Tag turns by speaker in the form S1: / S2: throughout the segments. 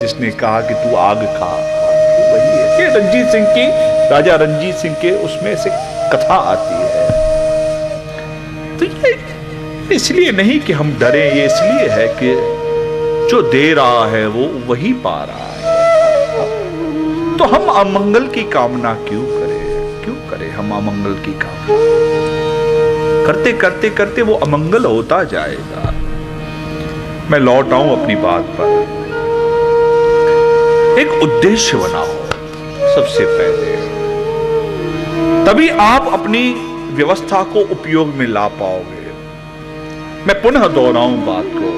S1: जिसने कहा कि तू आग खा, वही है। ये रंजीत सिंह की, राजा रंजीत सिंह के उसमें से कथा आती है। तो ये इसलिए नहीं कि हम डरे, ये इसलिए है कि जो दे रहा है वो वही पा रहा है। तो हम अमंगल की कामना क्यों करें हम अमंगल की कामना? करते करते करते वो अमंगल होता जाएगा। मैं लौट आऊं अपनी बात पर। एक उद्देश्य बनाओ सबसे पहले, तभी आप अपनी व्यवस्था को उपयोग में ला पाओगे। मैं पुनः दोहराऊं बात को।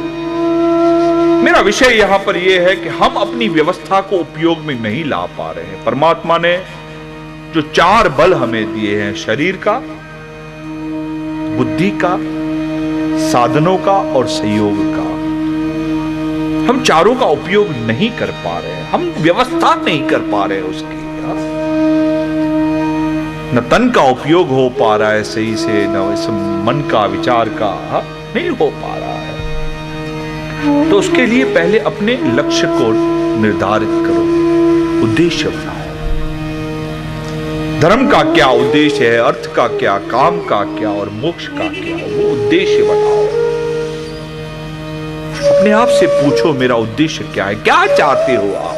S1: मेरा विषय यहां पर यह है कि हम अपनी व्यवस्था को उपयोग में नहीं ला पा रहे हैं। परमात्मा ने जो 4 बल हमें दिए हैं, शरीर का, बुद्धि का, साधनों का और संयोग का, हम चारों का उपयोग नहीं कर पा रहे हैं। हम व्यवस्था नहीं कर पा रहे उसकी। न तन का उपयोग हो पा रहा है सही से, न इस मन का, विचार का नहीं हो पा रहा है। तो उसके लिए पहले अपने लक्ष्य को निर्धारित करो, उद्देश्य बनाओ। धर्म का क्या उद्देश्य है, अर्थ का क्या, काम का क्या और मोक्ष का क्या, वो उद्देश्य बनाओ। अपने आप से पूछो मेरा उद्देश्य क्या है, क्या चाहते हो आप?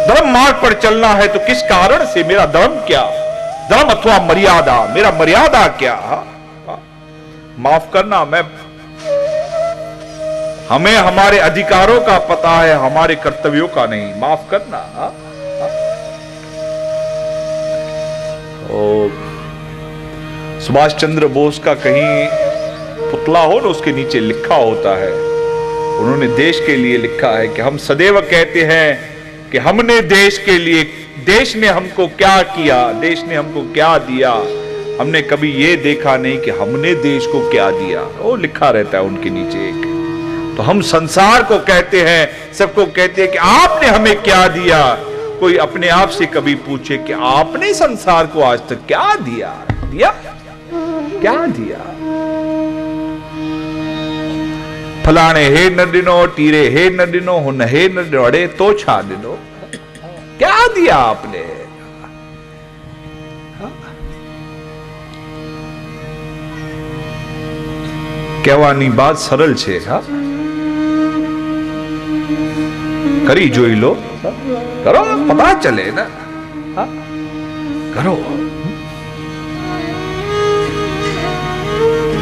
S1: धर्म मार्ग पर चलना है तो किस कारण से? मेरा धर्म क्या, धर्म अथवा मर्यादा, मेरा मर्यादा क्या? माफ करना, हमें हमारे अधिकारों का पता है, हमारे कर्तव्यों का नहीं। माफ करना। सुभाष चंद्र बोस का कहीं पुतला हो ना, उसके नीचे लिखा होता है, उन्होंने देश के लिए लिखा है कि हम सदैव कहते हैं कि हमने देश के लिए, देश ने हमको क्या किया, देश ने हमको क्या दिया, हमने कभी ये देखा नहीं कि हमने देश को क्या दिया। वो लिखा रहता है उनके नीचे एक। तो हम संसार को कहते हैं, सबको कहते हैं कि आपने हमें क्या दिया। कोई अपने आप से कभी पूछे कि आपने संसार को आज तक क्या दिया? क्या दिया? फलाने हे न दिनो, टीरे हे न दिनो, हुन हे न दिनो, तो छा दिनो। क्या दिया आपने? કહેવાની વાત સરળ છે, કરી જોઈ લો, करो, पता चले ना, करो।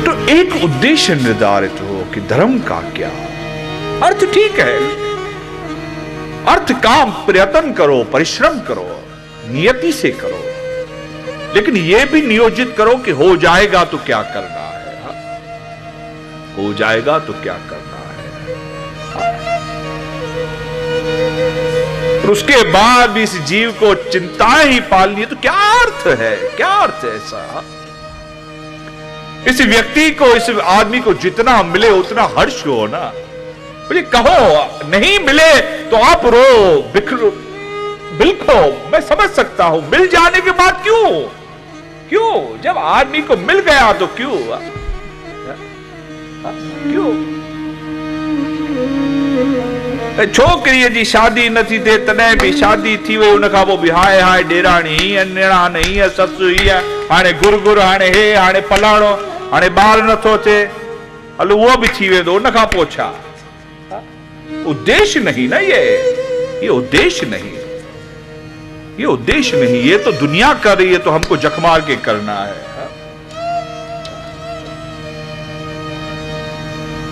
S1: तो एक उद्देश्य निर्धारित हो कि धर्म का क्या, अर्थ ठीक है, अर्थ काम प्रयत्न करो, परिश्रम करो, नियति से करो, लेकिन यह भी नियोजित करो कि हो जाएगा तो क्या करना है, हो जाएगा तो क्या करना है। और उसके बाद भी इस जीव को चिंताएं ही पालनी है तो क्या अर्थ है, क्या अर्थ है ऐसा? इस व्यक्ति को, इस आदमी को जितना मिले उतना हर्ष हो ना। मुझे कहो नहीं मिले तो आप रो, बिखरो, बिल्खो, मैं समझ सकता हूं। मिल जाने के बाद क्यों? जब आदमी को मिल गया तो क्यों? छोकरीअ जी शादी नथी थिए तॾहिं बि शादी थी वई, उन खां पोइ बि हाय हाय ॾेराणी, हीअं निणान, हीअं ससु, हीअं हाणे गुर, हाणे हे, हाणे फलाणो, हाणे ॿार नथो थिए, हलो उहो बि थी वेंदो, उन खां पोइ छा? उद्देश्य नहीं ना, ये उद्देश्य नहीं, ये उद्देश्य नहीं। ये तो दुनिया कर रही है तो हमको जख मार के करना है।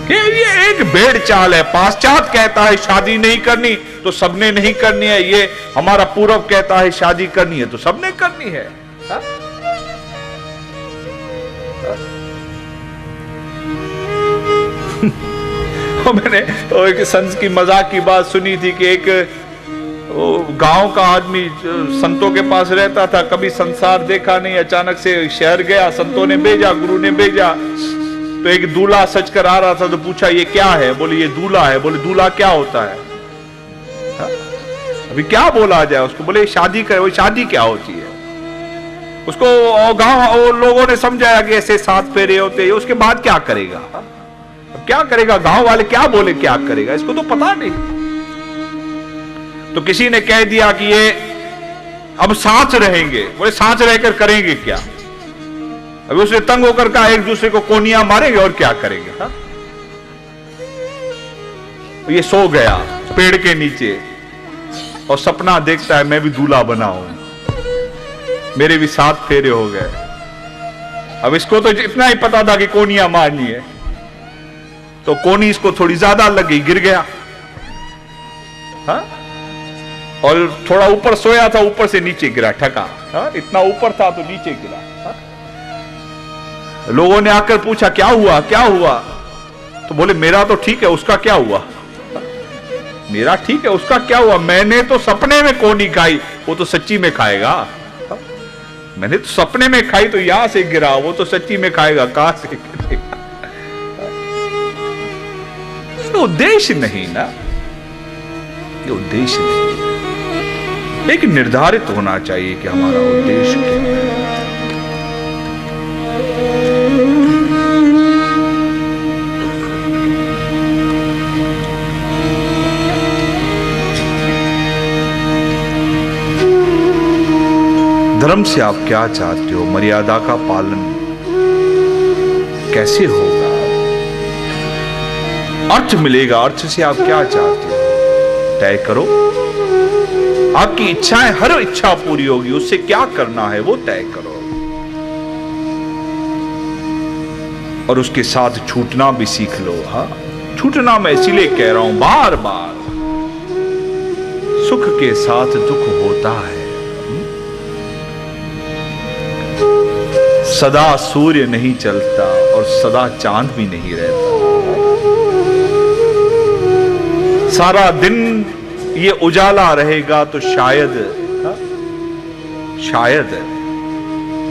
S1: ये एक भेड़ चाल है। पाश्चात्य कहता है शादी नहीं करनी तो सबने नहीं करनी है, ये हमारा पूर्व कहता है शादी करनी है तो सबने करनी है। मैंने एक संत की मजाक की बात सुनी थी कि एक गांव का आदमी संतों के पास रहता था, कभी संसार देखा नहीं, अचानक से शहर गया, संतों ने भेजा, गुरु ने भेजा, तो एक दूल्हा सच कर आ रहा था तो पूछा ये क्या है? बोले ये दूल्हा है। बोले दूल्हा क्या होता है? अभी क्या बोला जाए उसको? बोले शादी करे। वो शादी क्या होती है? उसको गांव लोगों ने समझाया कि ऐसे 7 फेरे होते हैं। उसके बाद क्या करेगा? क्या करेगा? गांव वाले क्या बोले क्या करेगा? इसको तो पता नहीं। तो किसी ने कह दिया कि ये अब सांस रहेंगे। बोले सांस रहकर करेंगे क्या? अभी उसने तंग होकर कहा एक दूसरे को कोनियां मारेंगे और क्या करेंगे। हा? ये सो गया पेड़ के नीचे और सपना देखता है मैं भी दूल्हा बना हूं, मेरे भी 7 फेरे हो गए। अब इसको तो इतना ही पता था कि कोनियां मारनी है, तो कोनी इसको थोड़ी ज्यादा लगी, गिर गया। हा? और थोड़ा ऊपर सोया था, ऊपर से नीचे गिरा, ठका। हा? इतना ऊपर था तो नीचे गिरा। हा? लोगों ने आकर पूछा क्या हुआ क्या हुआ? तो बोले मेरा तो ठीक है, उसका क्या हुआ? मेरा ठीक है, उसका क्या हुआ? मैंने तो सपने में कोनी खाई, वो तो सच्ची में खाएगा। मैंने तो सपने में खाई तो यहां से गिरा, वो तो सच्ची में खाएगा, कहां से गिरेगा? ये उद्देश्य नहीं ना, ये उद्देश्य नहीं। लेकिन निर्धारित होना चाहिए कि हमारा उद्देश्य क्या है। धर्म से आप क्या चाहते हो? मर्यादा का पालन कैसे होगा? अर्थ मिलेगा, अर्थ से आप क्या चाहते हो तय करो। आपकी इच्छाएं, हर इच्छा पूरी होगी, उससे क्या करना है वो तय करो। और उसके साथ छूटना भी सीख लो। हाँ, छूटना मैं इसीलिए कह रहा हूं बार बार, सुख के साथ दुख होता है। सदा सूर्य नहीं चलता और सदा चांद भी नहीं रहता। सारा दिन ये उजाला रहेगा तो शायद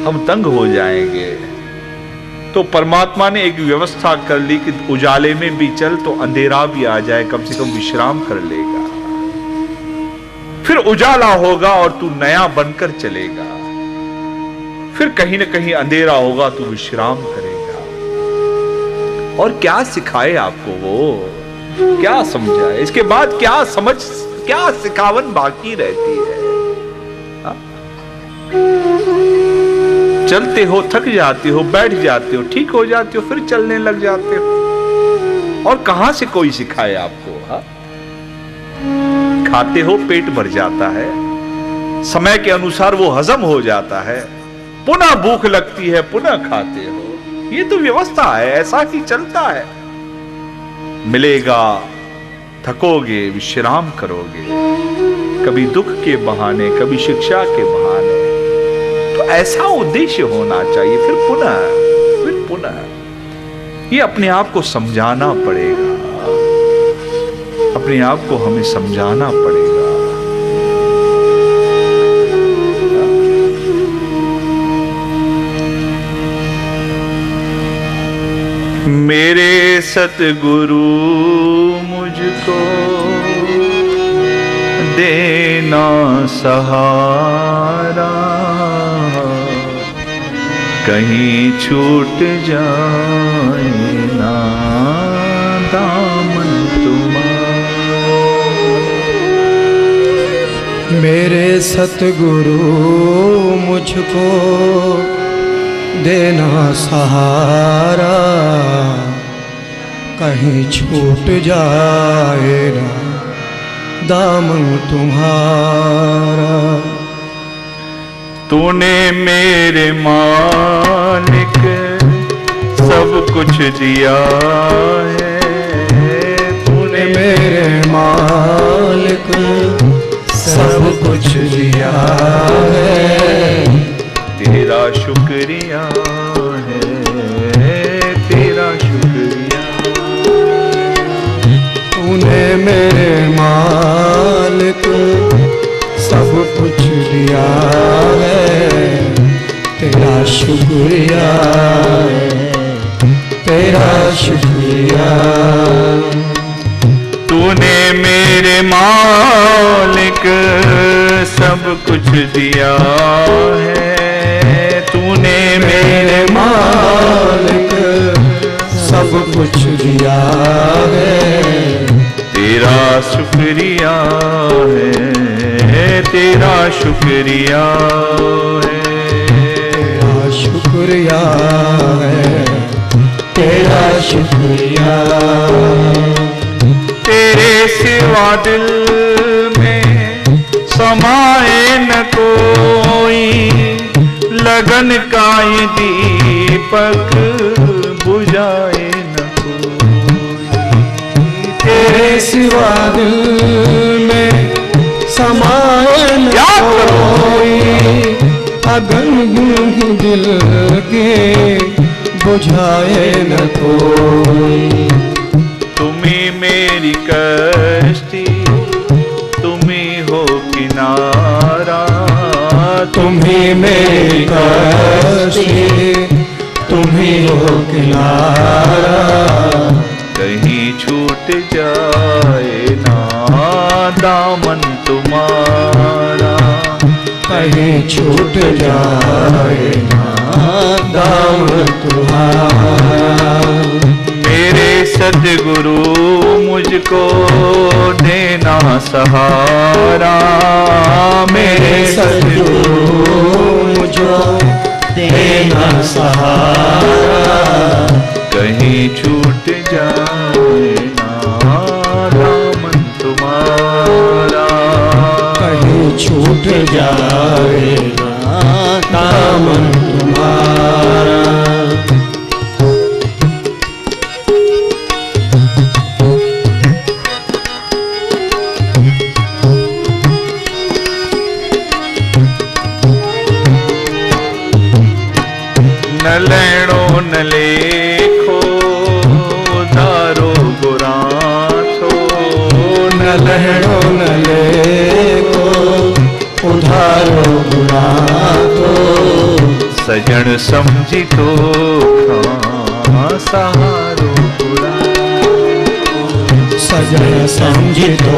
S1: हम तंग हो जाएंगे। तो परमात्मा ने एक व्यवस्था कर ली कि उजाले में भी चल तो अंधेरा भी आ जाए, कम से कम विश्राम कर लेगा। फिर उजाला होगा और तू नया बनकर चलेगा। फिर कहीं ना कहीं अंधेरा होगा तो विश्राम करेगा। और क्या सिखाए आपको वो, क्या समझाए? इसके बाद क्या समझ, क्या सिखावन बाकी रहती है? हा? चलते हो, थक जाते हो, बैठ जाते हो, ठीक हो जाते हो, फिर चलने लग जाते हो। और कहां से कोई सिखाए आपको? हा? खाते हो, पेट भर जाता है, समय के अनुसार वो हजम हो जाता है, पुनः भूख लगती है, पुनः खाते हो। ये तो व्यवस्था है, ऐसा ही चलता है। मिलेगा, थकोगे, विश्राम करोगे, कभी दुख के बहाने, कभी शिक्षा के बहाने। तो ऐसा उद्देश्य होना चाहिए। फिर पुनः ये अपने आप को समझाना पड़ेगा, अपने आप को हमें समझाना पड़ेगा। मेरे सतगुरु मुझको देना सहारा, कहीं छूट जाए ना दामन तुम्हारा।
S2: मेरे सतगुरु मुझको देना सहारा, कहीं छूट जाए ना दामन तुम्हारा।
S1: तूने मेरे मालिक सब कुछ दिया है, तूने
S2: मेरे मालिक सब कुछ दिया है।
S1: तेरा शुक्रिया है, तेरा शुक्रिया।
S2: तूने मेरे मालिक सब कुछ दिया है, तेरा शुक्रिया है, तेरा शुक्रिया।
S1: तूने मेरे मालिक सब कुछ दिया है, तूने मेरे
S2: मालिक सब कुछ दिया है,
S1: तेरा शुक्रिया है, तेरा शुक्रिया है,
S2: तेरा शुक्रिया है, तेरा शुक्रिया।
S1: तेरे सिवा दिल में समाए न कोई, लगन का ये दीपक बुझाए न कोई।
S2: तेरे सिवा दिल में समाए न कोई, अगन दिल के बुझाए न कोई।
S1: तुम्ही मेरी कश्ती, तुम्ही हो किनारा,
S2: तुम्ही मेरी कश्ती, तुम्ही हो किनारा।
S1: कहीं छूट जाए ना दामन तुम्हारा,
S2: कहीं छूट जाए ना दामन तुम्हारा।
S1: मेरे सद्गुरु मुझको देना सहारा,
S2: मेरे सद्गुरु मुझको देना सहारा।
S1: कहीं छूट जाए ना दामन तुम्हारा,
S2: कहीं छूट जाए ना दामन तुम्हारा।
S1: न लेणो न लेखो उधारो गुराथो,
S2: न लहड़ो न लेको उधारो गुराथो।
S1: सजन समझी तो सहारो गुराथो,
S2: सजन समझी तो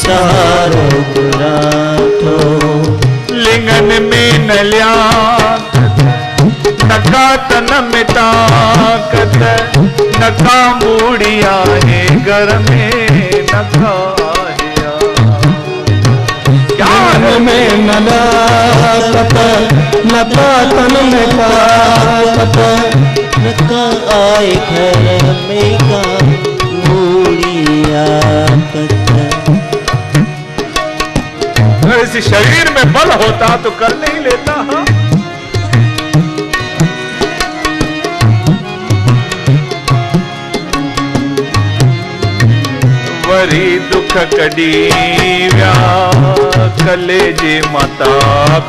S2: सहारो गुराथो।
S1: लिंगन में न लिया नका तन में ताकत, नका मूड़िया है घर में नका
S2: ज्ञान में न लाकत, नका तन में ताकत,
S3: नका आए घर में का मूड़िया कत।
S1: अगर इस शरीर में बल होता तो कर नहीं लेता। हाँ, वरी दुख कड़ी व्या कलेजे माता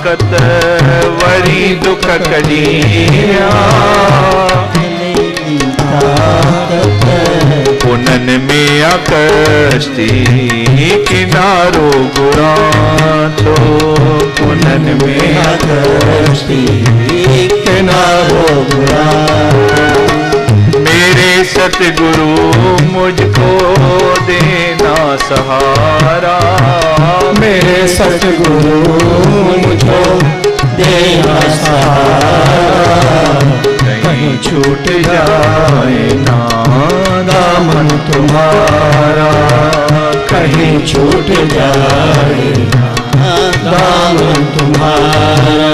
S1: कत, वरी दुख कड़ी व्या पुनन में आकस्ती किनारो गुराथो, पुनन में
S2: आकस्ती किनारो गुराथो।
S1: मेरे सतगुरु मुझको देना सहारा,
S2: मेरे सतगुरु मुझको देना सहारा। कहीं छूट जाए ना दामन तुम्हारा, कहीं छूट जाए ना दामन तुम्हारा।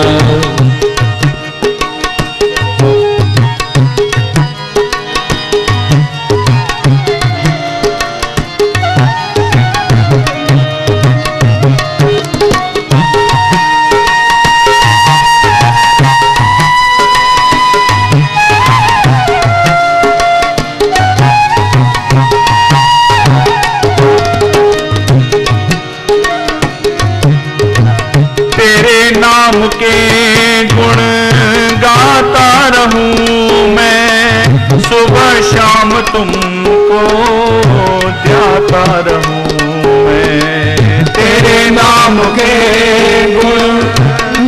S1: नाम के गुण गाता रहूं मैं, सुबह शाम तुमको ध्याता रहूं मैं।
S2: तेरे नाम के गुण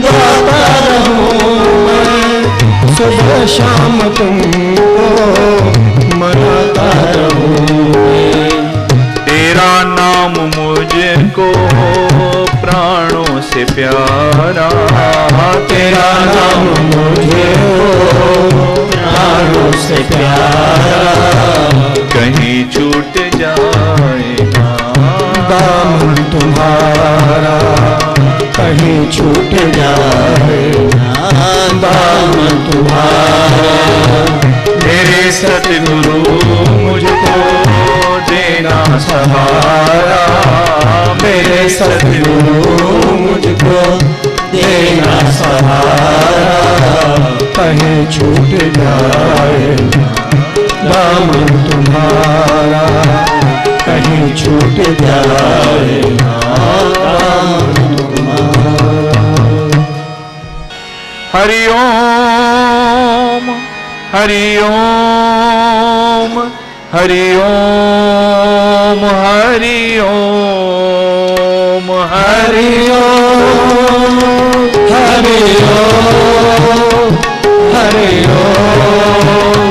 S2: गाता रहूं मैं, सुबह शाम तुमको मनाता रहूं मैं।
S1: तेरा नाम मुझको प्राणों से प्यारा,
S2: तेरा नाम मुझे प्राणों से प्यारा।
S1: कहीं छूट जाएगा।
S2: दामन तुम्हारा कहीं छूट जाए, दामन तुम्हारा।
S1: मेरे सतगुरु मुझको देना सहारा,
S2: मेरे सतगुरु मुझको देना सहारा, कहीं छूट जाए दामन तुम्हारा, कहीं छूट जाए दामन तुम्हारा।
S1: हरि ओम हरि ओम हरि ओम हरि ओम हरि
S2: ओम हरि ओम हरि ओम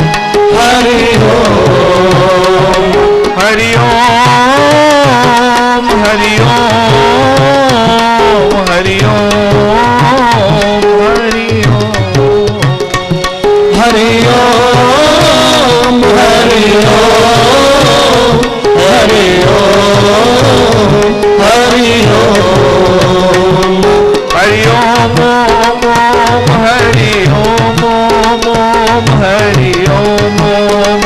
S2: हरि ओम
S1: हरि ओम हरि ओम हरि ओम हरि ओम
S2: हरि ओम हरि ओम हरि ओम हरि ओम
S1: हरि ओम ओम ओम हरि ओम ओम ओम हरि ओम ओम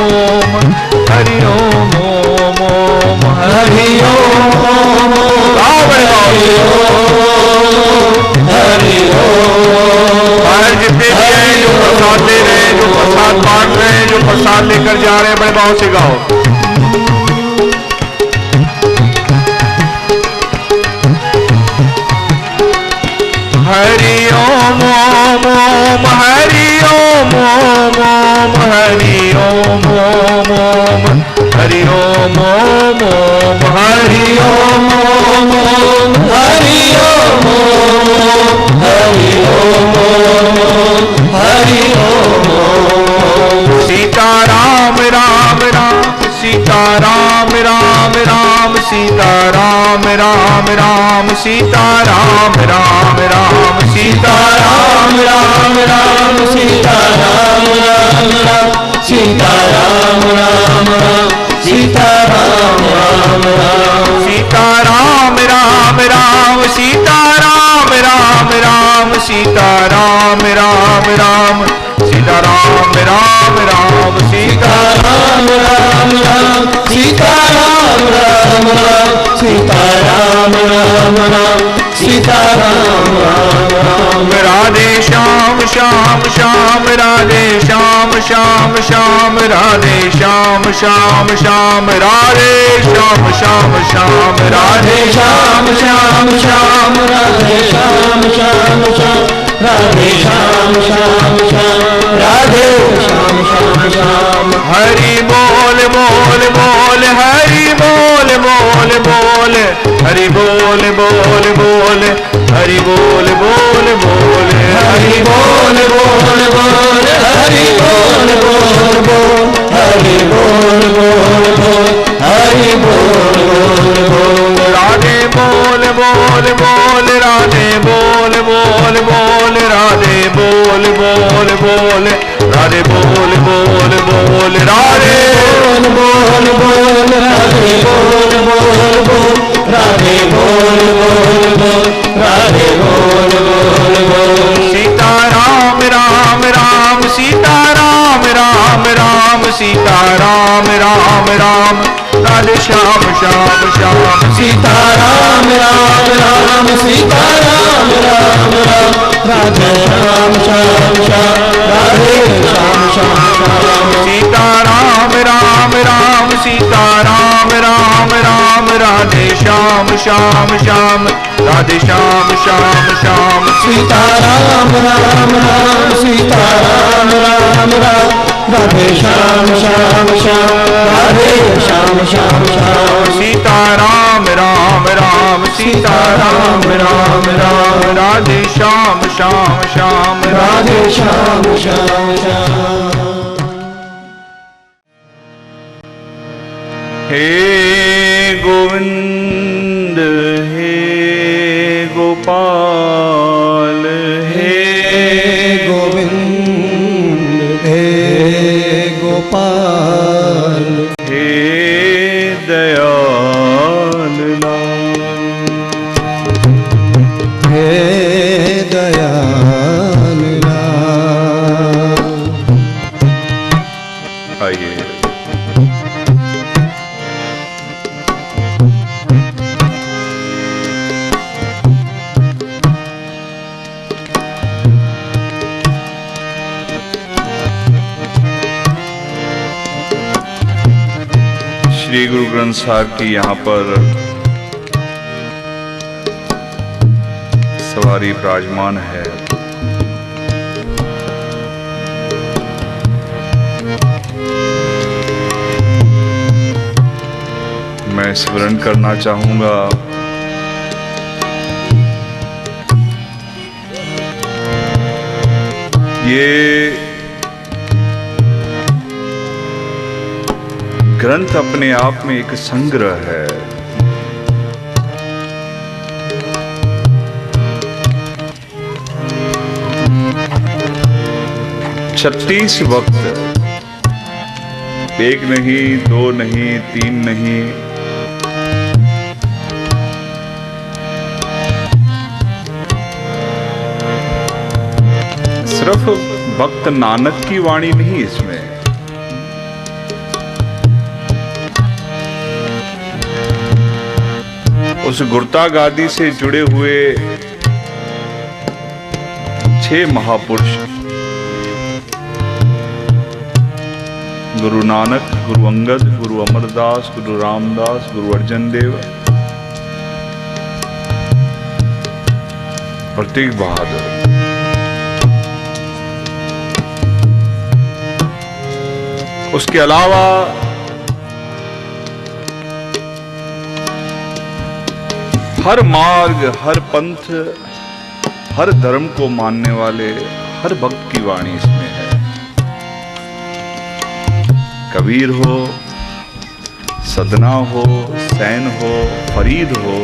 S1: ओम हरि ओम ओम ओम
S2: हरि ओम हरि ओम।
S1: महाराज जितने भी हैं जो प्रसाद ले रहे हैं, जो प्रसाद बांट रहे हैं, जो प्रसाद लेकर जा रहे हैं, बड़े भाव से गाओ। हरि ओम ओम ओम हरि ओम ओम ओम हरि ओम ओम ओम हरि ओम ओम ओम हरि
S2: ओम ओम ओम हरि ओम ओम हरि ओम ओम हरि ओम।
S1: सीता राम राम राम सीता राम राम राम सीता राम राम राम सीता राम राम राम सीता
S2: राम राम राम सीता राम राम राम सीता राम राम राम सीता राम राम राम
S1: सीता राम राम राम सीता राम राम राम सीता राम राम राम सीता राम राम राम सीता
S2: राम राम राम सीता राम राम राम सीता राम राम राम सीता राम राम राम।
S1: राधे श्याम श्याम श्याम राधे श्याम श्याम श्याम राधे श्याम श्याम श्याम राधे श्याम श्याम श्याम
S2: राधे श्याम श्याम श्याम राधे श्याम श्याम श्याम राधे श्याम श्याम श्याम राधे श्याम श्याम श्याम।
S1: हरि बोल बोल बोल हरि बोल बोल बोल हरि बोल बोल बोल हरि बोल बोल बोल
S2: हरि बोल बोल बोल हरि बोल बोल बोल हरि बोल बोल बोल हरि बोल बोल बोल।
S1: राधे बोल बोल बोल राधे बोल बोल बोल राधे बोल बोल बोल राधे बोल बोल बोल राधे
S2: बोल बोल बोल राधे बोल बोल बोल राधे बोल बोल बोल राधे बोल बोल बोल।
S1: सीता राम राम राम सीता राम राम राम सीता राम राम राम राधे श्याम श्याम श्याम
S2: सीता राम राम राम सीता राम राम राम राधे श्याम श्याम श्याम राधे श्याम श्याम श्याम।
S1: सीता राम राम राम सीता राम राम राम राधे श्याम श्याम श्याम राधे श्याम श्याम श्याम।
S2: सीता राम राम राम सीता राम राम राम राधे श्याम श्याम श्याम राधे श्याम श्याम श्याम।
S1: सीता राम राम राम सीता राम राम राम राधे श्याम श्याम श्याम
S2: राधे श्याम श्याम श्याम।
S1: हे गोविंद हे गोपाल हे
S2: गोविंद हे गोपाल
S1: हे ग्रंथ साहब की यहाँ पर सवारी विराजमान है। मैं स्मरण करना चाहूंगा ये ग्रंथ अपने आप में एक संग्रह है। 36 वक्त, एक नहीं, दो नहीं, तीन नहीं, सिर्फ भक्त नानक की वाणी नहीं इसमें, उस गुरता गादी से जुड़े हुए 6 महापुरुष, गुरु नानक, गुरु अंगद, गुरु अमरदास, गुरु रामदास, गुरु अर्जन देव, प्रतीक बहादुर, उसके अलावा हर मार्ग, हर पंथ, हर धर्म को मानने वाले हर भक्त की वाणी इसमें है। कबीर हो, सदना हो, सैन हो, फरीद हो,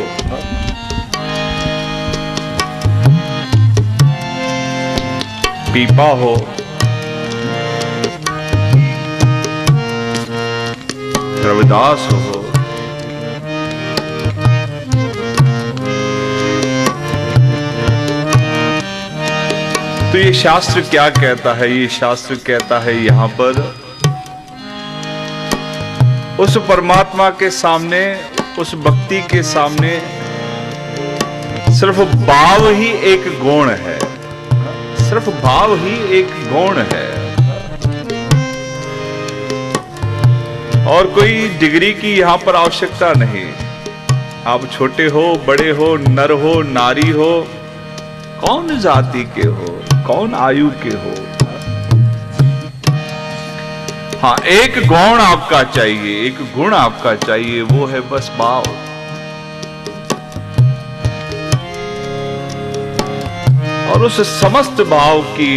S1: पीपा हो, रविदास हो, तो ये शास्त्र क्या कहता है? ये शास्त्र कहता है यहां पर उस परमात्मा के सामने, उस भक्ति के सामने सिर्फ भाव ही एक गुण है, सिर्फ भाव ही एक गुण है, और कोई डिग्री की यहां पर आवश्यकता नहीं। आप छोटे हो, बड़े हो, नर हो, नारी हो, कौन जाति के हो, कौन आयु के हो, हाँ एक गुण आपका चाहिए, एक गुण आपका चाहिए, वो है बस भाव। और उस समस्त भाव की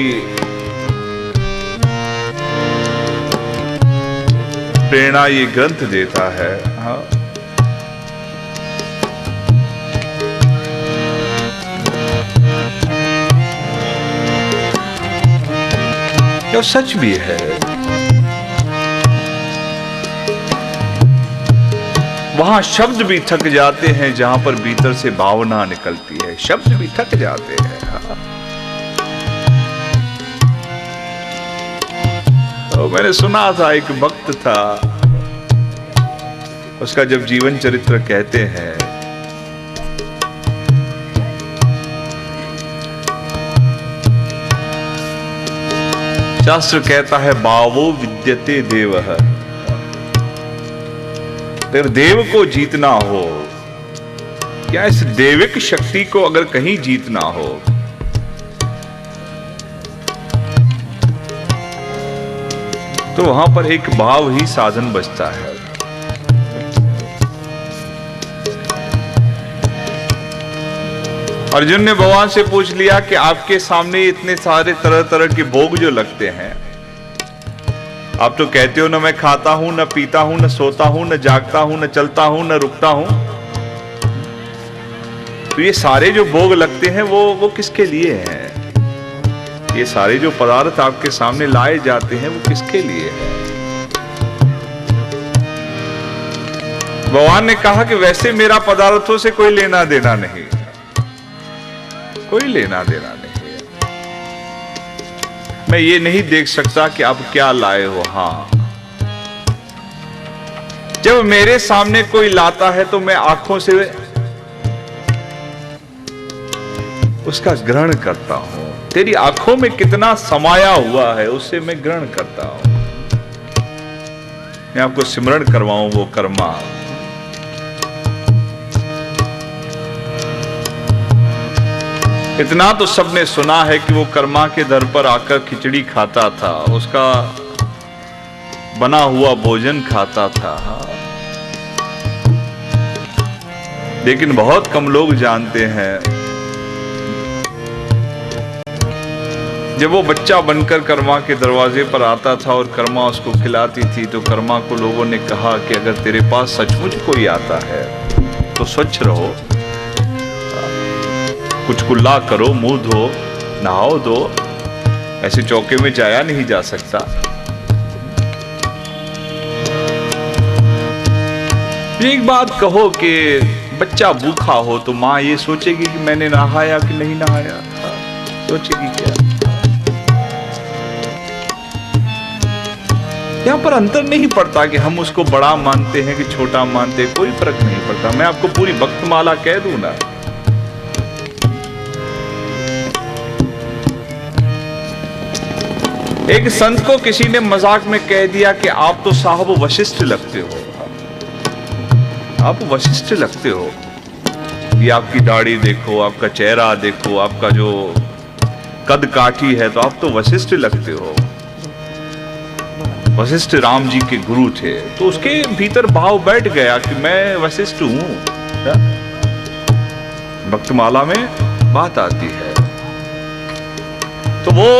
S1: प्रेरणा ये ग्रंथ देता है। हाँ, यह सच भी है। वहां शब्द भी थक जाते हैं जहां पर भीतर से भावना निकलती है, शब्द भी थक जाते हैं। हाँ। तो मैंने सुना था, एक भक्त था, उसका जब जीवन चरित्र कहते हैं, शास्त्र कहता है भावो विद्यते देवः। अगर देव को जीतना हो, या इस देविक शक्ति को अगर कहीं जीतना हो, तो वहां पर एक भाव ही साधन बचता है। अर्जुन ने भगवान से पूछ लिया कि आपके सामने इतने सारे तरह तरह के भोग जो लगते हैं, आप तो कहते हो ना मैं खाता हूं, न पीता हूं, न सोता हूं, न जागता हूं, न चलता हूं, न रुकता हूं, तो ये सारे जो भोग लगते हैं वो किसके लिए हैं? ये सारे जो पदार्थ आपके सामने लाए जाते हैं वो किसके लिए हैं? भगवान ने कहा कि वैसे मेरा पदार्थों से कोई लेना देना नहीं, कोई लेना देना नहीं। मैं ये नहीं देख सकता कि आप क्या लाए हो। हाँ, जब मेरे सामने कोई लाता है तो मैं आंखों से उसका ग्रहण करता हूं। तेरी आंखों में कितना समाया हुआ है उससे मैं ग्रहण करता हूं। मैं आपको सिमरण करवाऊं वो कर्मा, इतना तो सबने सुना है कि वो कर्मा के दर पर आकर खिचड़ी खाता था, उसका बना हुआ भोजन खाता था। लेकिन बहुत कम लोग जानते हैं, जब वो बच्चा बनकर कर्मा के दरवाजे पर आता था और कर्मा उसको खिलाती थी, तो कर्मा को लोगों ने कहा कि अगर तेरे पास सचमुच कोई आता है तो स्वच्छ रहो, कुछ कुल्ला करो, मुंह धो, नहाओ धो, ऐसे चौके में जाया नहीं जा सकता। एक बात कहो कि बच्चा भूखा हो तो माँ ये सोचेगी कि मैंने नहाया कि नहीं नहाया, सोचेगी क्या? यहां पर अंतर नहीं पड़ता कि हम उसको बड़ा मानते हैं कि छोटा मानते हैं, कोई फर्क नहीं पड़ता। मैं आपको पूरी भक्तमाला कह दूं ना, एक संत को किसी ने मजाक में कह दिया कि आप तो साहब वशिष्ठ लगते हो, आप वशिष्ठ लगते हो, ये आपकी दाढ़ी देखो, आपका चेहरा देखो, आपका जो कद काठी है, तो आप तो वशिष्ठ लगते हो। वशिष्ठ राम जी के गुरु थे, तो उसके भीतर भाव बैठ गया कि मैं वशिष्ठ हूं। भक्तमाला में बात आती है, तो वो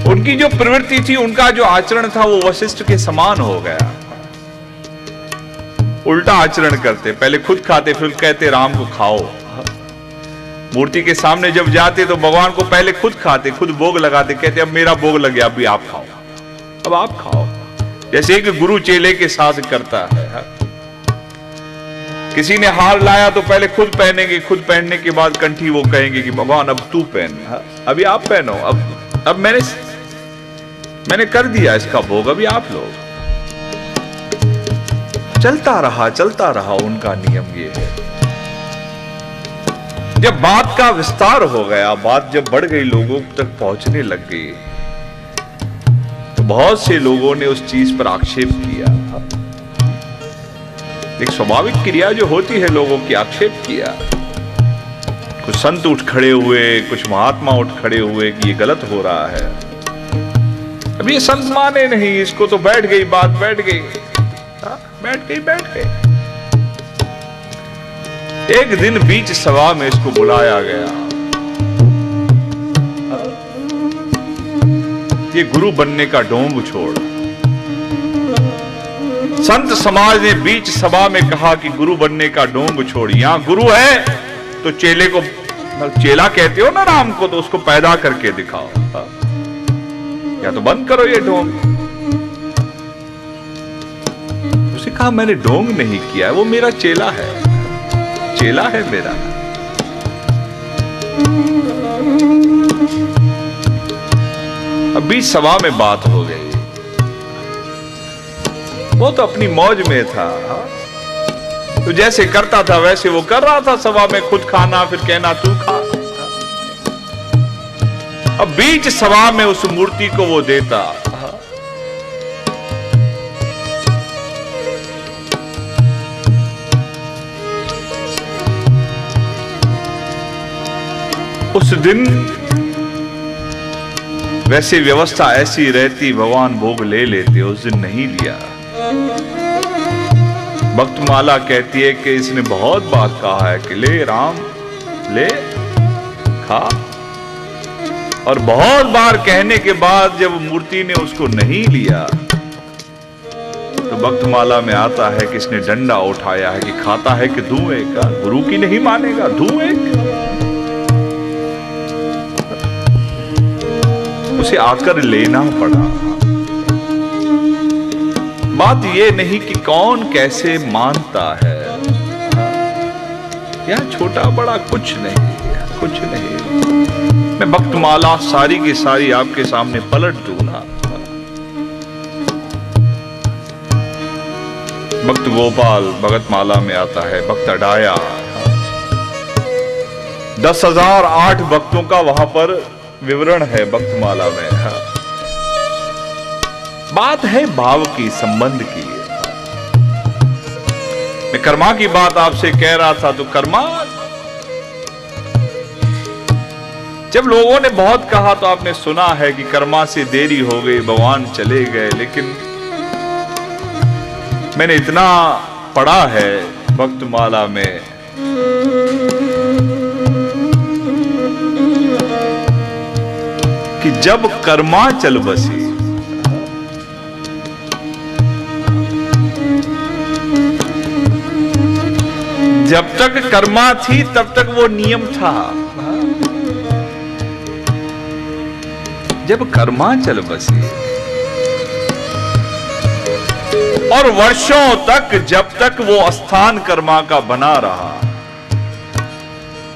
S1: उनकी जो प्रवृत्ति थी, उनका जो आचरण था, वो वशिष्ठ के समान हो गया। उल्टा आचरण करते, पहले खुद खाते फिर कहते राम को खाओ। मूर्ति के सामने जब जाते तो भगवान को पहले खुद खाते, खुद भोग लगाते, कहते अब मेरा भोग लग गया, अभी आप खाओ, अब आप खाओ। जैसे एक गुरु चेले के साथ करता है। किसी ने हार लाया तो पहले खुद पहनेंगे, खुद पहनने के बाद कंठी वो कहेंगे कि भगवान अब तू पहन, अभी आप पहनो, अब मैंने कर दिया इसका भोग, अभी आप लोग। चलता रहा उनका नियम ये है। जब बात का विस्तार हो गया, बात जब बढ़ गई, लोगों तक पहुंचने लग गई, तो बहुत से लोगों ने उस चीज पर आक्षेप किया। एक स्वाभाविक क्रिया जो होती है, लोगों की आक्षेप किया। कुछ संत उठ खड़े हुए, कुछ महात्मा उठ खड़े हुए कि ये गलत हो रहा है। अब ये संत माने नहीं, इसको तो बैठ गई बात, बैठ गई। एक दिन बीच सभा में इसको बुलाया गया। ये गुरु बनने का ढोंग छोड़। संत समाज ने बीच सभा में कहा कि गुरु बनने का ढोंग छोड़, यहां गुरु है तो चेले को, चेला कहते हो ना राम को, तो उसको पैदा करके दिखाओ, या तो बंद करो ये ढोंग। उसे कहा मैंने ढोंग नहीं किया है, वो मेरा चेला है, चेला है मेरा। अब बीच सभा में बात हो गई, वो तो अपनी मौज में था, तो जैसे करता था वैसे वो कर रहा था सभा में, खुद खाना फिर कहना तू खा। अब बीच सभा में उस मूर्ति को वो देता, उस दिन वैसे व्यवस्था ऐसी रहती, भगवान भोग ले लेते, उस दिन नहीं लिया। भक्तमाला कहती है कि इसने बहुत बार कहा है कि ले राम ले खा, और बहुत बार कहने के बाद जब मूर्ति ने उसको नहीं लिया, तो भक्तमाला में आता है कि इसने डंडा उठाया है कि खाता है कि धुएं का, गुरु की नहीं मानेगा, धुएं। उसे आकर लेना पड़ा। बात ये नहीं कि कौन कैसे मानता है, यह छोटा बड़ा कुछ नहीं, कुछ नहीं। मैं भक्तमाला सारी की सारी आपके सामने पलट दूं ना। भक्त गोपाल भगतमाला में आता है, भक्त अडाया, 10,008 भक्तों का वहां पर विवरण है भक्तमाला में। बात है भाव की, संबंध की। मैं कर्मा की बात आपसे कह रहा था, तो कर्मा जब लोगों ने बहुत कहा तो आपने सुना है कि कर्मा से देरी हो गई, भगवान चले गए। लेकिन मैंने इतना पढ़ा है भक्तमाला में कि जब कर्मा चल बसी, जब तक कर्मा थी तब तक वो नियम था। जब कर्मा चल बसी और वर्षों तक, जब तक वो स्थान कर्मा का बना रहा,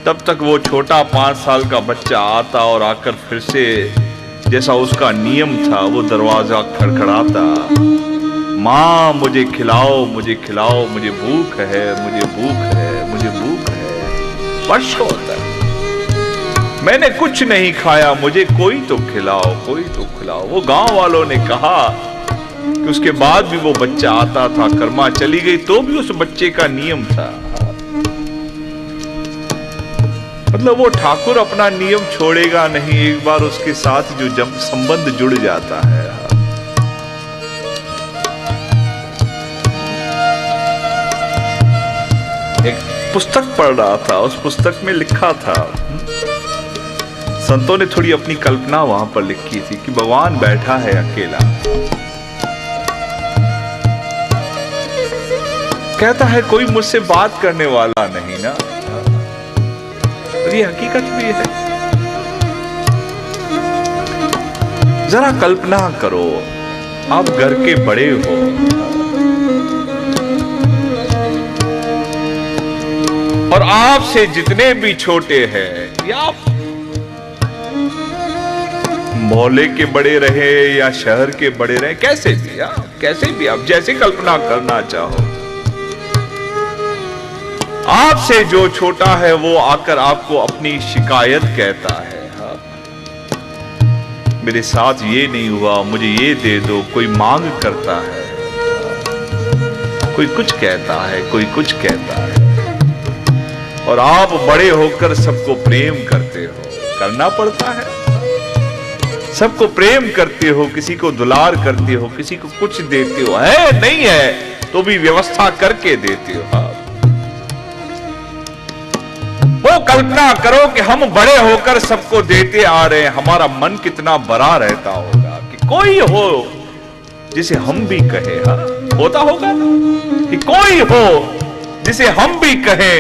S1: तब तक वो छोटा 5 साल का बच्चा आता और आकर फिर से जैसा उसका नियम था वो दरवाजा खड़खड़ाता, माँ मुझे खिलाओ, मुझे खिलाओ, मुझे भूख है, मुझे भूख है, मुझे भूख है। वर्षों तक मैंने कुछ नहीं खाया, मुझे कोई तो खिलाओ, कोई तो खिलाओ। वो गांव वालों ने कहा कि उसके बाद भी वो बच्चा आता था, कर्मा चली गई तो भी उस बच्चे का नियम था। मतलब वो ठाकुर अपना नियम छोड़ेगा नहीं, एक बार उसके साथ जो संबंध जुड़ जाता है। एक पुस्तक पढ़ रहा था, उस पुस्तक में लिखा था, संतों ने थोड़ी अपनी कल्पना वहां पर लिखी थी कि भगवान बैठा है अकेला, कहता है कोई मुझसे बात करने वाला नहीं ना। और ये हकीकत भी है। जरा कल्पना करो, आप घर के बड़े हो और आपसे जितने भी छोटे हैं, या मोहल्ले के बड़े रहे या शहर के बड़े रहे, कैसे भी आप जैसे कल्पना करना चाहो, आपसे जो छोटा है वो आकर आपको अपनी शिकायत कहता है, मेरे साथ ये नहीं हुआ, मुझे ये दे दो। कोई मांग करता है, कोई कुछ कहता है, कोई कुछ कहता है। और आप बड़े होकर सबको प्रेम करते हो, करना पड़ता है। सबको प्रेम करते हो, किसी को दुलार करते हो, किसी को कुछ देते हो, है नहीं है तो भी व्यवस्था करके देते हो आप। वो कल्पना करो कि हम बड़े होकर सबको देते आ रहे हैं, हमारा मन कितना बड़ा रहता होगा कि कोई हो जिसे हम भी कहे, होता होगा कि कोई हो जिसे हम भी कहें,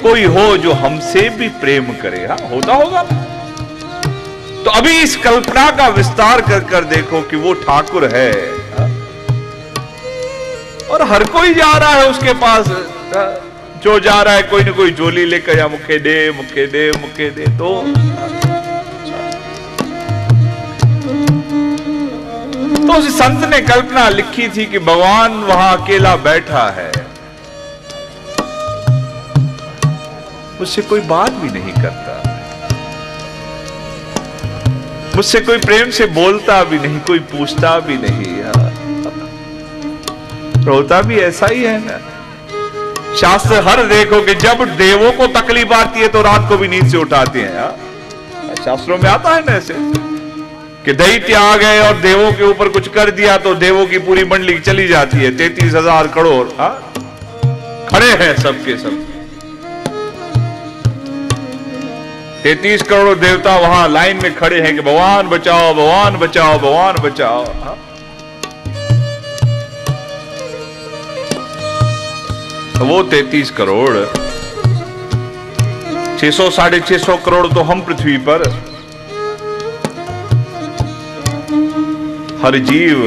S1: कोई हो जो हमसे भी प्रेम करे, होता होगा। तो अभी इस कल्पना का विस्तार कर देखो कि वो ठाकुर है और हर कोई जा रहा है उसके पास, जो जा रहा है कोई ना कोई झोली लेकर, या मुखे दे, मुखे दे, मुखे दे। तो उस संत ने कल्पना लिखी थी कि भगवान वहां अकेला बैठा है, मुझसे कोई बात भी नहीं करता, मुझसे कोई प्रेम से बोलता भी नहीं, कोई पूछता भी नहीं। होता भी ऐसा ही है ना। शास्त्र हर देखो कि जब देवों को तकलीफ आती है तो रात को भी नींद से उठाते हैं। शास्त्रों में आता है ना ऐसे कि दैत्य आ गए और देवों के ऊपर कुछ कर दिया तो देवों की पूरी मंडली चली जाती है। 33,000 करोड़ खड़े हैं सबके सब, 33 करोड़ देवता वहां लाइन में खड़े हैं कि भगवान बचाओ, भगवान बचाओ, भगवान बचाओ। वो 33 करोड़, 600 साढ़े 600 करोड़ तो हम पृथ्वी पर, हर जीव,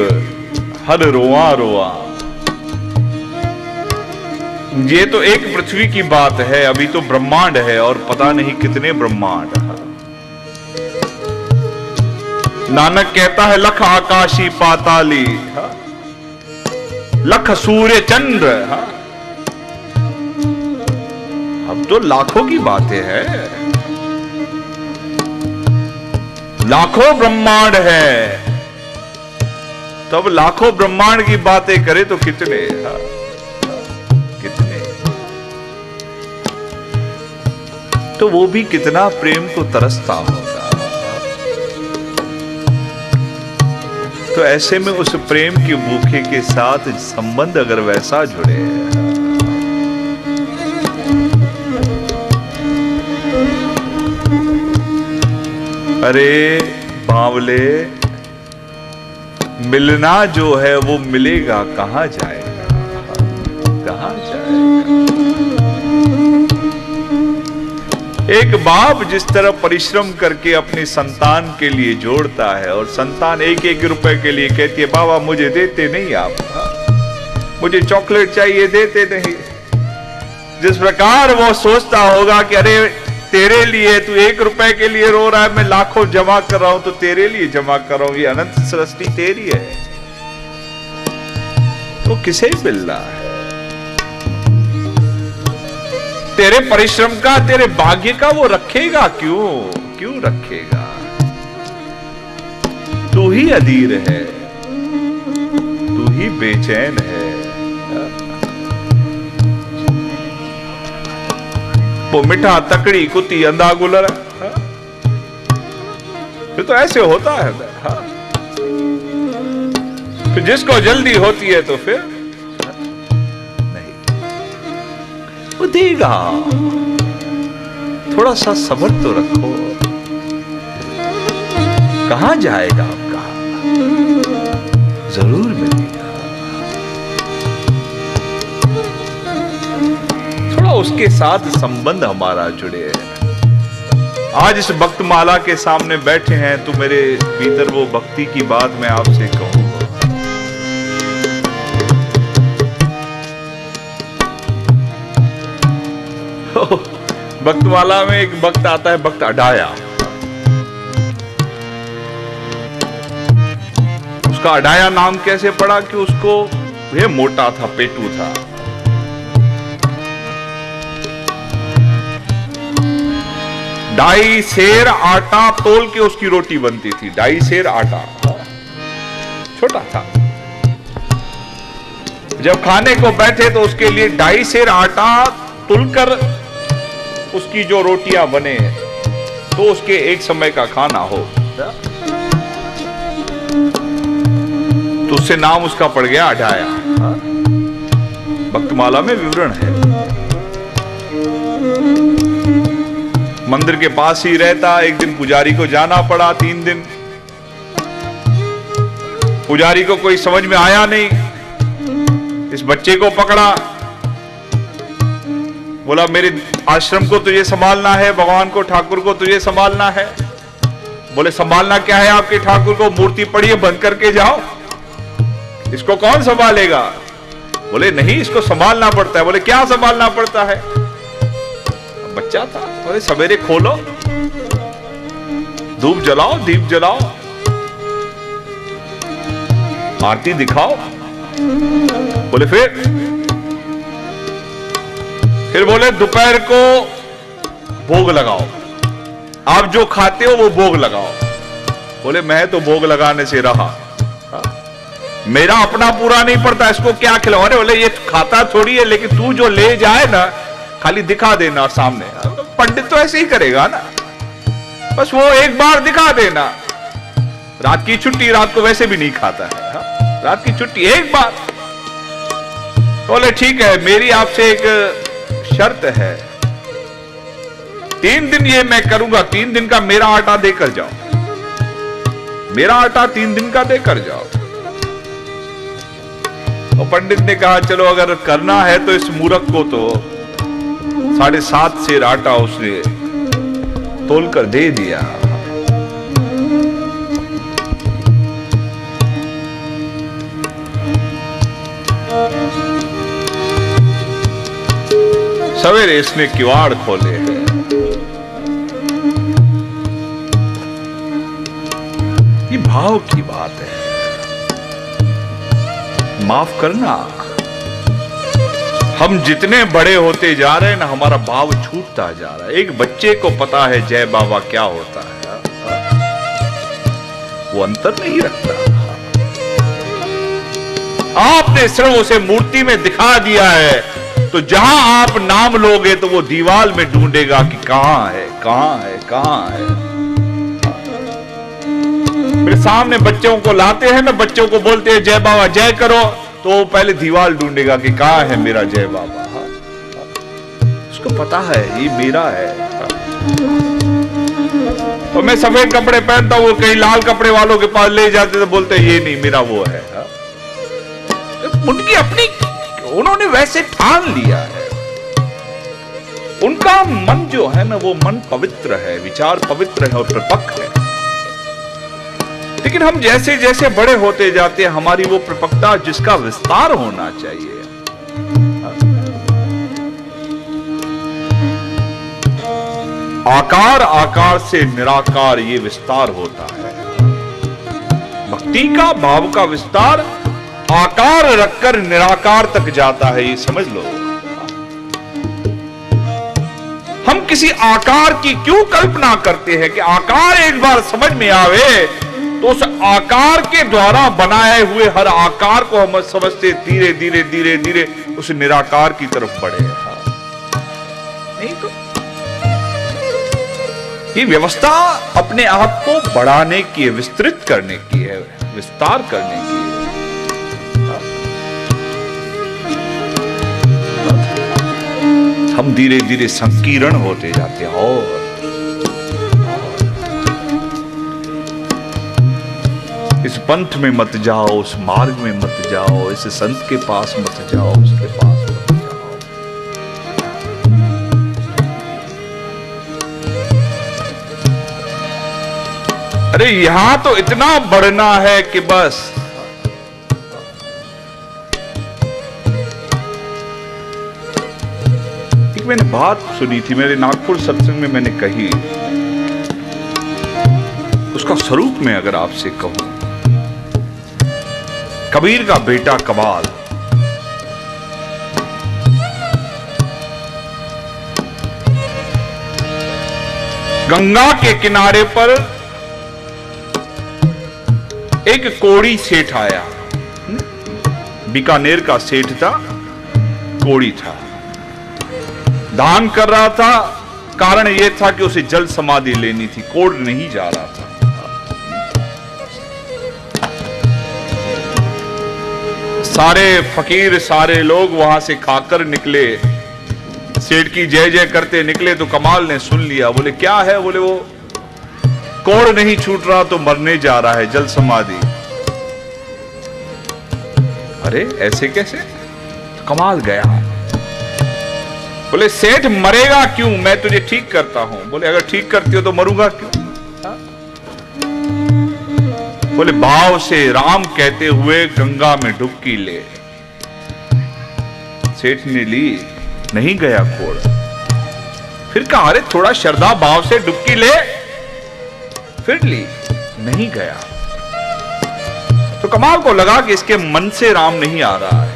S1: हर रोआ रोआ। ये तो एक पृथ्वी की बात है, अभी तो ब्रह्मांड है और पता नहीं कितने ब्रह्मांड। नानक कहता है लख आकाशी पाताली, लख सूर्य चंद्र। अब तो लाखों की बातें हैं, लाखों ब्रह्मांड है। तब लाखों ब्रह्मांड की बातें करे तो कितने कितने, तो वो भी कितना प्रेम को तरसता होगा। तो ऐसे में उस प्रेम के भूखे के साथ संबंध अगर वैसा जुड़े, अरे बावले, मिलना जो है वो मिलेगा कहां जाएगा, कहां जाएगा। एक बाप जिस तरह परिश्रम करके अपनी संतान के लिए जोड़ता है और संतान एक एक रुपए के लिए कहती है बाबा मुझे देते नहीं आप, मुझे चॉकलेट चाहिए देते नहीं, जिस प्रकार वो सोचता होगा कि अरे तेरे लिए तू 1 रुपए के लिए रो रहा है, मैं लाखों जमा कर रहा हूं तो तेरे लिए जमा कर रहा हूं, ये अनंत सृष्टि तेरी है, तो किसे मिल रहा है? तेरे परिश्रम का, तेरे भाग्य का वो रखेगा क्यों? क्यों रखेगा? तू ही अधीर है, तू ही बेचैन है। वो मिठा तकड़ी कुत्ती अंधा गुलर, फिर तो ऐसे होता है। फिर जिसको जल्दी होती है तो फिर वो देगा, थोड़ा सा सब्र तो रखो। कहां जाएगा आपका? जरूर मिलेगा। थोड़ा उसके साथ संबंध हमारा जुड़े। आज इस भक्त माला के सामने बैठे हैं तो मेरे भीतर वो भक्ति की बात मैं आपसे कहूंगा। भक्तमाला में एक भक्त आता है, भक्त अडाया। उसका अडाया नाम कैसे पड़ा? कि उसको ये मोटा था, पेटू था। ढाई सेर आटा तोल के उसकी रोटी बनती थी। 2.5 सेर आटा, छोटा था। जब खाने को बैठे तो उसके लिए 2.5 सेर आटा तुलकर उसकी जो रोटियां बने तो उसके एक समय का खाना हो, तो उससे नाम उसका पड़ गया अडाया। भक्तमाला में विवरण है। मंदिर के पास ही रहता। एक दिन पुजारी को जाना पड़ा, 3 दिन। पुजारी को कोई समझ में आया नहीं, इस बच्चे को पकड़ा, बोला मेरे आश्रम को तुझे संभालना है, भगवान को, ठाकुर को तुझे संभालना है। बोले संभालना क्या है आपके ठाकुर को? मूर्ति पड़ी है, बंद करके जाओ, इसको कौन संभालेगा? बोले नहीं, इसको संभालना पड़ता है। बोले क्या संभालना पड़ता है? बच्चा था। बोले सवेरे खोलो, धूप जलाओ, दीप जलाओ, आरती दिखाओ। बोले फिर बोले दोपहर को भोग लगाओ, आप जो खाते हो वो भोग लगाओ। बोले मैं तो भोग लगाने से रहा, मेरा अपना पूरा नहीं पड़ता, इसको क्या खिलाओ? अरे बोले ये खाता थोड़ी है, लेकिन तू जो ले जाए ना खाली दिखा देना सामने। पंडित तो ऐसे ही करेगा ना, बस वो एक बार दिखा देना। रात की छुट्टी, रात को वैसे भी नहीं खाता है, रात की छुट्टी एक बार। बोले ठीक है, मेरी आपसे एक शर्त है, 3 दिन ये मैं करूंगा, 3 दिन का मेरा आटा देकर जाओ, मेरा आटा 3 दिन का देकर जाओ। तो पंडित ने कहा चलो अगर करना है तो इस मूर्ख को तो 7.5 सेर आटा उसने तोलकर दे दिया। सवेरे इसने किवाड़ खोले हैं। ये भाव की बात है। माफ करना, हम जितने बड़े होते जा रहे हैं ना, हमारा भाव छूटता जा रहा है। एक बच्चे को पता है जय बाबा क्या होता है, वो अंतर नहीं रखता। आपने सिर्फ उसे मूर्ति में दिखा दिया है, तो जहां आप नाम लोगे तो वो दीवार में ढूंढेगा कि कहां है, कहां है, कहां है। मेरे सामने बच्चों को लाते हैं ना, बच्चों को बोलते हैं जय बाबा जय करो, तो वो पहले दीवार ढूंढेगा कि कहां है मेरा जय बाबा। उसको पता है ये मेरा है। और मैं सफेद कपड़े पहनता हूं, कई लाल कपड़े वालों के पास ले जाते तो बोलते हैं ये नहीं मेरा वो है। उनकी अपनी, उन्होंने वैसे ठान लिया है। उनका मन जो है ना, वो मन पवित्र है, विचार पवित्र है और परिपक्व है। लेकिन हम जैसे जैसे बड़े होते जाते हैं, हमारी वो परिपक्वता जिसका विस्तार होना चाहिए। आकार आकार से निराकार ये विस्तार होता है। भक्ति का, भाव का विस्तार आकार रखकर निराकार तक जाता है, ये समझ लो। हम किसी आकार की क्यों कल्पना करते हैं कि आकार एक बार समझ में आवे तो उस आकार के द्वारा बनाए हुए हर आकार को हम समझते धीरे धीरे धीरे धीरे उस निराकार की तरफ बढ़े। नहीं तो ये व्यवस्था अपने आप को बढ़ाने की है, विस्तृत करने की है, विस्तार करने की है। हम धीरे धीरे संकीर्ण होते जाते हैं। और इस पंथ में मत जाओ, उस मार्ग में मत जाओ, इस संत के पास मत जाओ, उसके पास मत जाओ। अरे यहां तो इतना बढ़ना है कि बस एक मैंने बात सुनी थी, मेरे नागपुर सत्संग में मैंने कही, उसका स्वरूप में अगर आपसे कहूं, कबीर का बेटा कमाल गंगा के किनारे पर एक कोड़ी सेठ आया। बीकानेर का सेठ था, कोड़ी था, दान कर रहा था। कारण यह था कि उसे जल समाधि लेनी थी, कोड़ नहीं जा रहा था। सारे फकीर, सारे लोग वहां से खाकर निकले, सेठ की जय जय करते निकले। तो कमाल ने सुन लिया, बोले क्या है? बोले वो कोड़ नहीं छूट रहा तो मरने जा रहा है, जल समाधि। अरे ऐसे कैसे? तो कमाल गया, बोले सेठ मरेगा क्यों, मैं तुझे ठीक करता हूं। बोले अगर ठीक करती हो तो मरूंगा क्यों? बोले भाव से राम कहते हुए गंगा में डुबकी ले। सेठ ने ली, नहीं गया कोड़। फिर कहा अरे थोड़ा श्रद्धा भाव से डुबकी ले, फिर ली, नहीं गया। तो कमाल को लगा कि इसके मन से राम नहीं आ रहा है,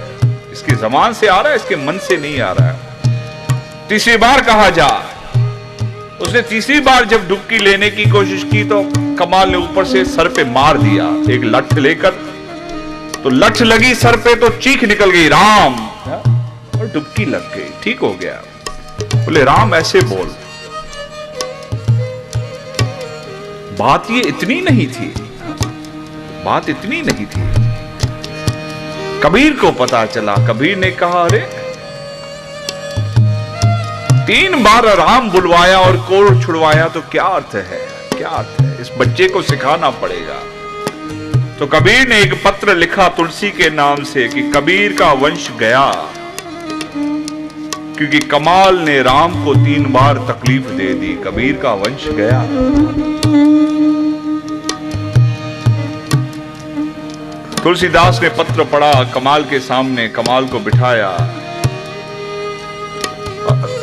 S1: इसके जबान से आ रहा है, इसके मन से नहीं आ रहा है। तीसरी बार कहा जा। उसने तीसरी बार जब डुबकी लेने की कोशिश की तो कमाल ने ऊपर से सर पे मार दिया एक लठ लेकर। तो लठ लगी सर पे तो चीख निकल गई राम, और डुबकी लग गई, ठीक हो गया। बोले राम ऐसे बोल। बात ये इतनी नहीं थी, बात इतनी नहीं थी। कबीर को पता चला, कबीर ने कहा अरे 3 बार राम बुलवाया और कोड़ छुड़वाया तो क्या अर्थ है, क्या अर्थ है? इस बच्चे को सिखाना पड़ेगा। तो कबीर ने एक पत्र लिखा तुलसी के नाम से कि कबीर का वंश गया, क्योंकि कमाल ने राम को 3 बार तकलीफ दे दी। कबीर का वंश गया। तुलसीदास ने पत्र पढ़ा, कमाल के सामने कमाल को बिठाया।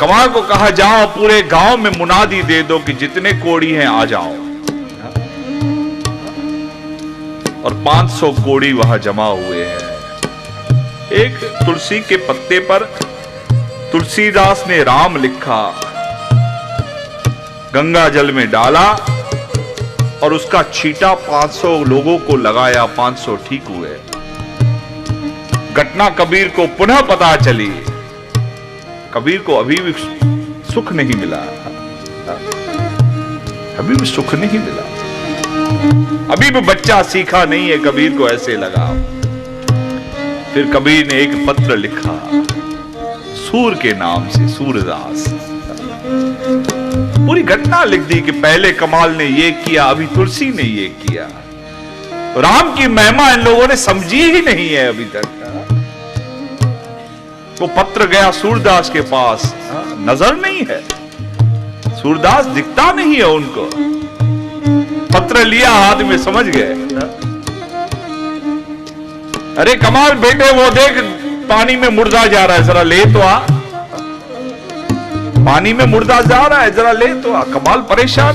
S1: कमाल को कहा जाओ पूरे गांव में मुनादी दे दो कि जितने कोड़ी हैं आ जाओ। और 500 कोड़ी वहां जमा हुए हैं। एक तुलसी के पत्ते पर तुलसीदास ने राम लिखा, गंगा जल में डाला और उसका छींटा 500 लोगों को लगाया, 500 ठीक हुए। घटना कबीर को पुनः पता चली। कबीर को अभी भी सुख नहीं मिला, अभी भी सुख नहीं मिला। अभी भी बच्चा सीखा नहीं है, कबीर को ऐसे लगा। फिर कबीर ने एक पत्र लिखा सूर के नाम से, सूरदास। पूरी घटना लिख दी कि पहले कमाल ने ये किया, अभी तुलसी ने ये किया। राम की महिमा इन लोगों ने समझी ही नहीं है अभी तक। वो पत्र गया सूरदास के पास, नजर नहीं है, सूरदास दिखता नहीं है उनको। पत्र लिया हाथ में, समझ गए। अरे कमाल बेटे, वो देख पानी में मुर्दा जा रहा है, जरा ले तो आ। पानी में मुर्दा जा रहा है, जरा ले तो आ। कमाल परेशान,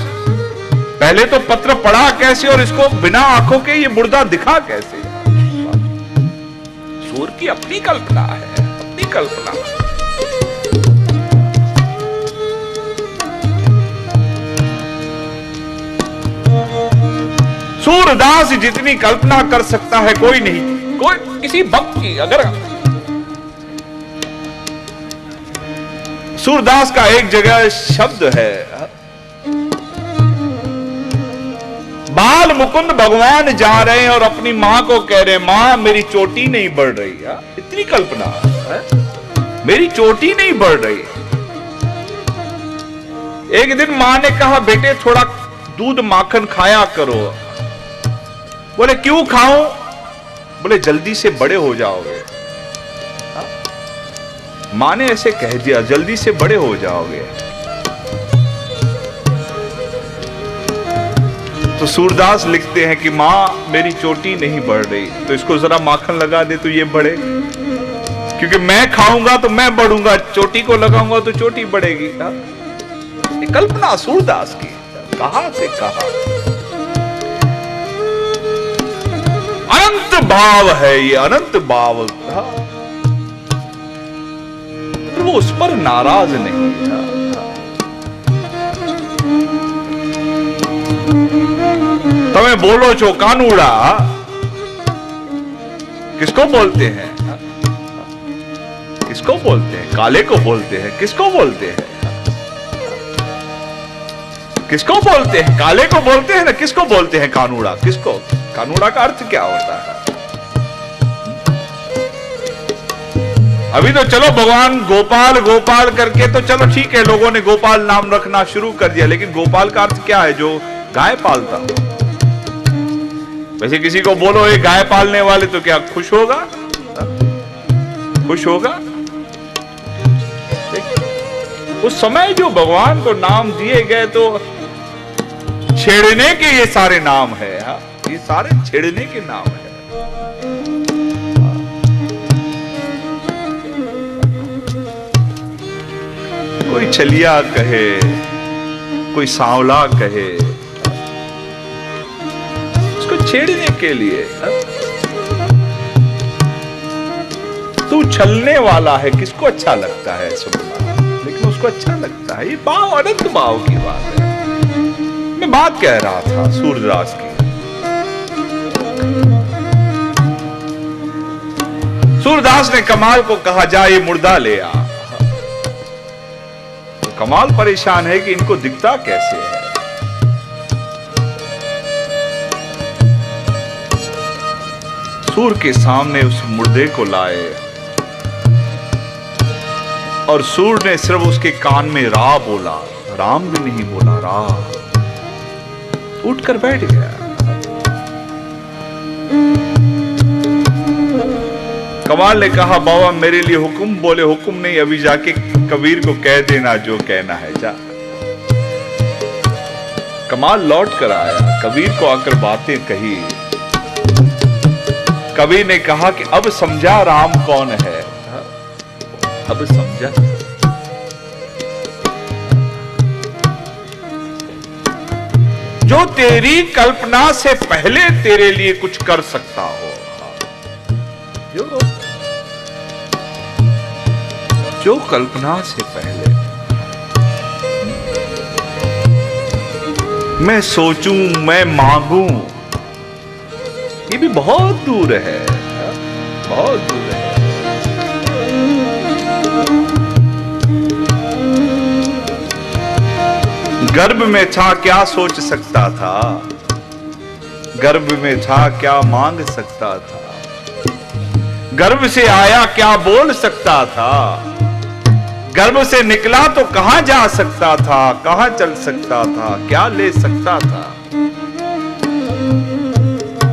S1: पहले तो पत्र पढ़ा कैसे और इसको बिना आंखों के ये मुर्दा दिखा कैसे। सूर की अपनी कल्पना है, अपनी कल्पना। सूरदास जितनी कल्पना कर सकता है कोई नहीं। कोई किसी भक्त की अगर सूरदास का एक जगह शब्द है, बाल मुकुंद भगवान जा रहे हैं और अपनी मां को कह रहे हैं, मां मेरी चोटी नहीं बढ़ रही है। इतनी कल्पना है, मेरी चोटी नहीं बढ़ रही। एक दिन मां ने कहा, बेटे थोड़ा दूध माखन खाया करो। बोले क्यों खाऊं? बोले जल्दी से बड़े हो जाओगे। मां ने ऐसे कह दिया, जल्दी से बड़े हो जाओगे। तो सूरदास लिखते हैं कि मां मेरी चोटी नहीं बढ़ रही, तो इसको जरा माखन लगा दे तो ये बढ़े, क्योंकि मैं खाऊंगा तो मैं बढ़ूंगा, चोटी को लगाऊंगा तो चोटी बढ़ेगी। कल्पना सूरदास की, कहां से कहां। अनंत भाव है ये, अनंत भाव था। वो उस पर नाराज नहीं था। तुम्हें बोलो छो कानूड़ा, किसको बोलते हैं? किसको बोलते हैं? काले को बोलते हैं। किसको बोलते हैं? किसको बोलते हैं? काले को बोलते हैं ना। किसको बोलते हैं कानूड़ा? किसको? कानूड़ा का अर्थ क्या होता है? अभी तो चलो भगवान गोपाल गोपाल करके तो चलो ठीक है, लोगों ने गोपाल नाम रखना शुरू कर दिया, लेकिन गोपाल का अर्थ क्या है? जो गाय पालता हो। वैसे किसी को बोलो ये गाय पालने वाले, तो क्या खुश होगा? खुश होगा? उस समय जो भगवान को नाम दिए गए तो छेड़ने के ये सारे नाम है। ये सारे छेड़ने के नाम है। कोई छलिया कहे, कोई सांवला कहे, उसको छेड़ने के लिए। तू छलने वाला है, किसको अच्छा लगता है सुनना, लेकिन उसको अच्छा लगता है। ये भाव, अनंत भाव की बात है। मैं बात कह रहा था सूरदास की। सूरदास ने कमाल को कहा, जा ये मुर्दा ले आ। तो कमाल परेशान है कि इनको दिखता कैसे है। सूर के सामने उस मुर्दे को लाए और सूर ने सिर्फ उसके कान में रा बोला, राम भी नहीं बोला, रा। उठकर बैठ गया। कमाल ने कहा, बाबा मेरे लिए हुक्म। बोले हुक्म नहीं, अभी जाके कबीर को कह देना जो कहना है, जा। कमाल लौट कर आया, कबीर को आकर बातें कही। कबीर ने कहा कि अब समझा राम कौन है। अब समझा। जो तेरी कल्पना से पहले तेरे लिए कुछ कर सकता हो, जो कल्पना से पहले। मैं सोचूं, मैं मांगूं, ये भी बहुत दूर है, बहुत दूर है। गर्भ में था क्या सोच सकता था, गर्भ में था क्या मांग सकता था, गर्भ से आया क्या बोल सकता था, गर्भ से निकला तो कहां जा सकता था, कहां चल सकता था, क्या ले सकता था।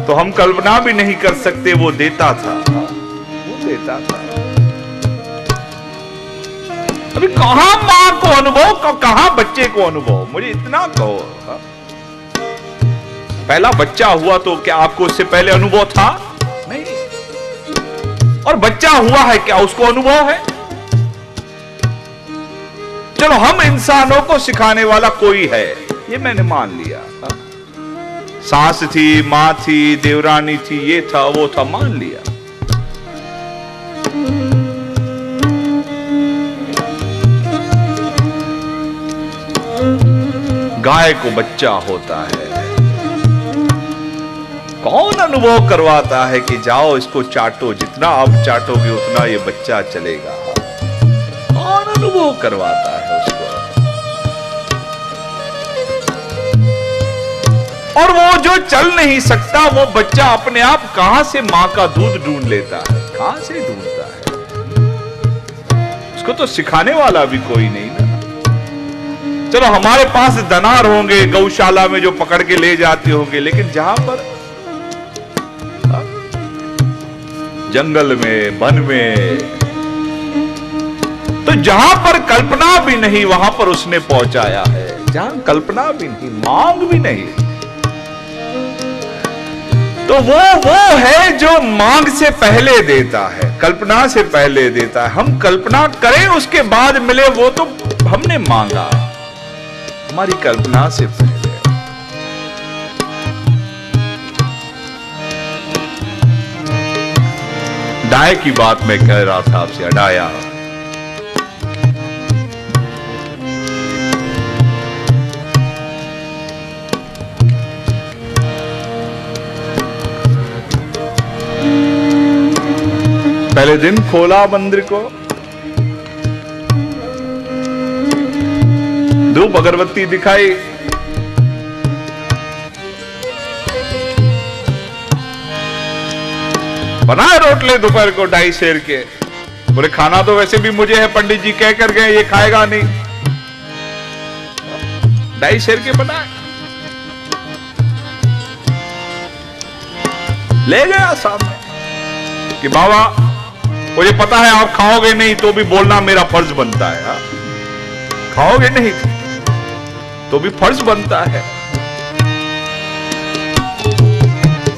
S1: तो हम कल्पना भी नहीं कर सकते, वो देता था, वो देता था। अभी कहां मां को अनुभव, कहां बच्चे को अनुभव, मुझे इतना कहो। पहला बच्चा हुआ तो क्या आपको उससे पहले अनुभव था? नहीं। और बच्चा हुआ है क्या उसको अनुभव है? चलो हम इंसानों को सिखाने वाला कोई है, ये मैंने मान लिया। सास थी, मां थी, देवरानी थी, ये था वो था, मान लिया। गाय को बच्चा होता है, कौन अनुभव करवाता है कि जाओ इसको चाटो, जितना आप चाटोगे उतना ये बच्चा चलेगा? कौन अनुभव करवाता है उसको? और वो जो चल नहीं सकता, वो बच्चा अपने आप कहां से मां का दूध ढूंढ लेता है? कहां से ढूंढता है? उसको तो सिखाने वाला भी कोई नहीं ना। चलो हमारे पास दनार होंगे गौशाला में जो पकड़ के ले जाते होंगे, लेकिन जहां पर जंगल में, वन में, तो जहां पर कल्पना भी नहीं वहां पर उसने पहुंचाया है। जहां कल्पना भी नहीं, मांग भी नहीं, तो वो है जो मांग से पहले देता है, कल्पना से पहले देता है। हम कल्पना करें उसके बाद मिले, वो तो हमने मांगा, हमारी कल्पना से पहले। डाय की बात मैं कह रहा था आपसे, अडाया। पहले दिन खोला मंदिर को, धूप अगरबत्ती दिखाई, बनाए रोटले दोपहर को 2.5 सेर के। बोले खाना तो वैसे भी मुझे है, पंडित जी कह कर गए ये खाएगा नहीं। 2.5 सेर के बनाए, ले गया सामने कि बाबा मुझे पता है आप खाओगे नहीं, तो भी बोलना मेरा फर्ज बनता है। हा? खाओगे नहीं तो भी फर्ज बनता है।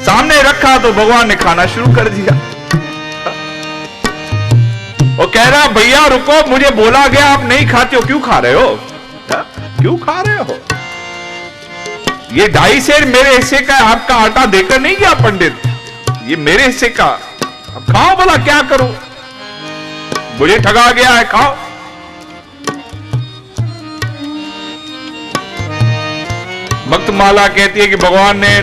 S1: सामने रखा तो भगवान ने खाना शुरू कर दिया। वो कह रहा भैया रुको, मुझे बोला गया आप नहीं खाते हो, क्यों खा रहे हो? क्यों खा रहे हो? ये 2.5 सेर मेरे हिस्से का, आपका आटा देकर नहीं गया पंडित, ये मेरे हिस्से का, अब खाओ। बोला क्या करूं, मुझे ठगा गया है, खाओ। भक्तमाला कहती है कि भगवान ने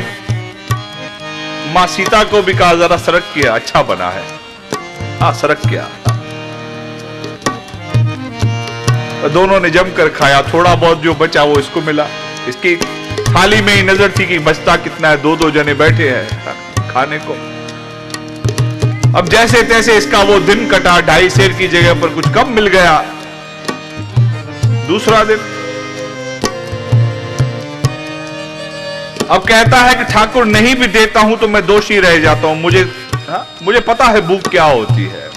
S1: मां सीता को भी कहा जरा सरक किया, अच्छा बना है। हाँ सरक किया। दोनों ने जमकर खाया, थोड़ा बहुत जो बचा वो इसको मिला। इसकी थाली में ही नजर थी कि बचता कितना है, 2-2 जने बैठे हैं खाने को। अब जैसे तैसे इसका वो दिन कटा, 2.5 सेर की जगह पर कुछ कम मिल गया। दूसरा दिन अब कहता है कि ठाकुर नहीं भी देता हूं तो मैं दोषी रह जाता हूं, मुझे पता है भूख क्या होती है।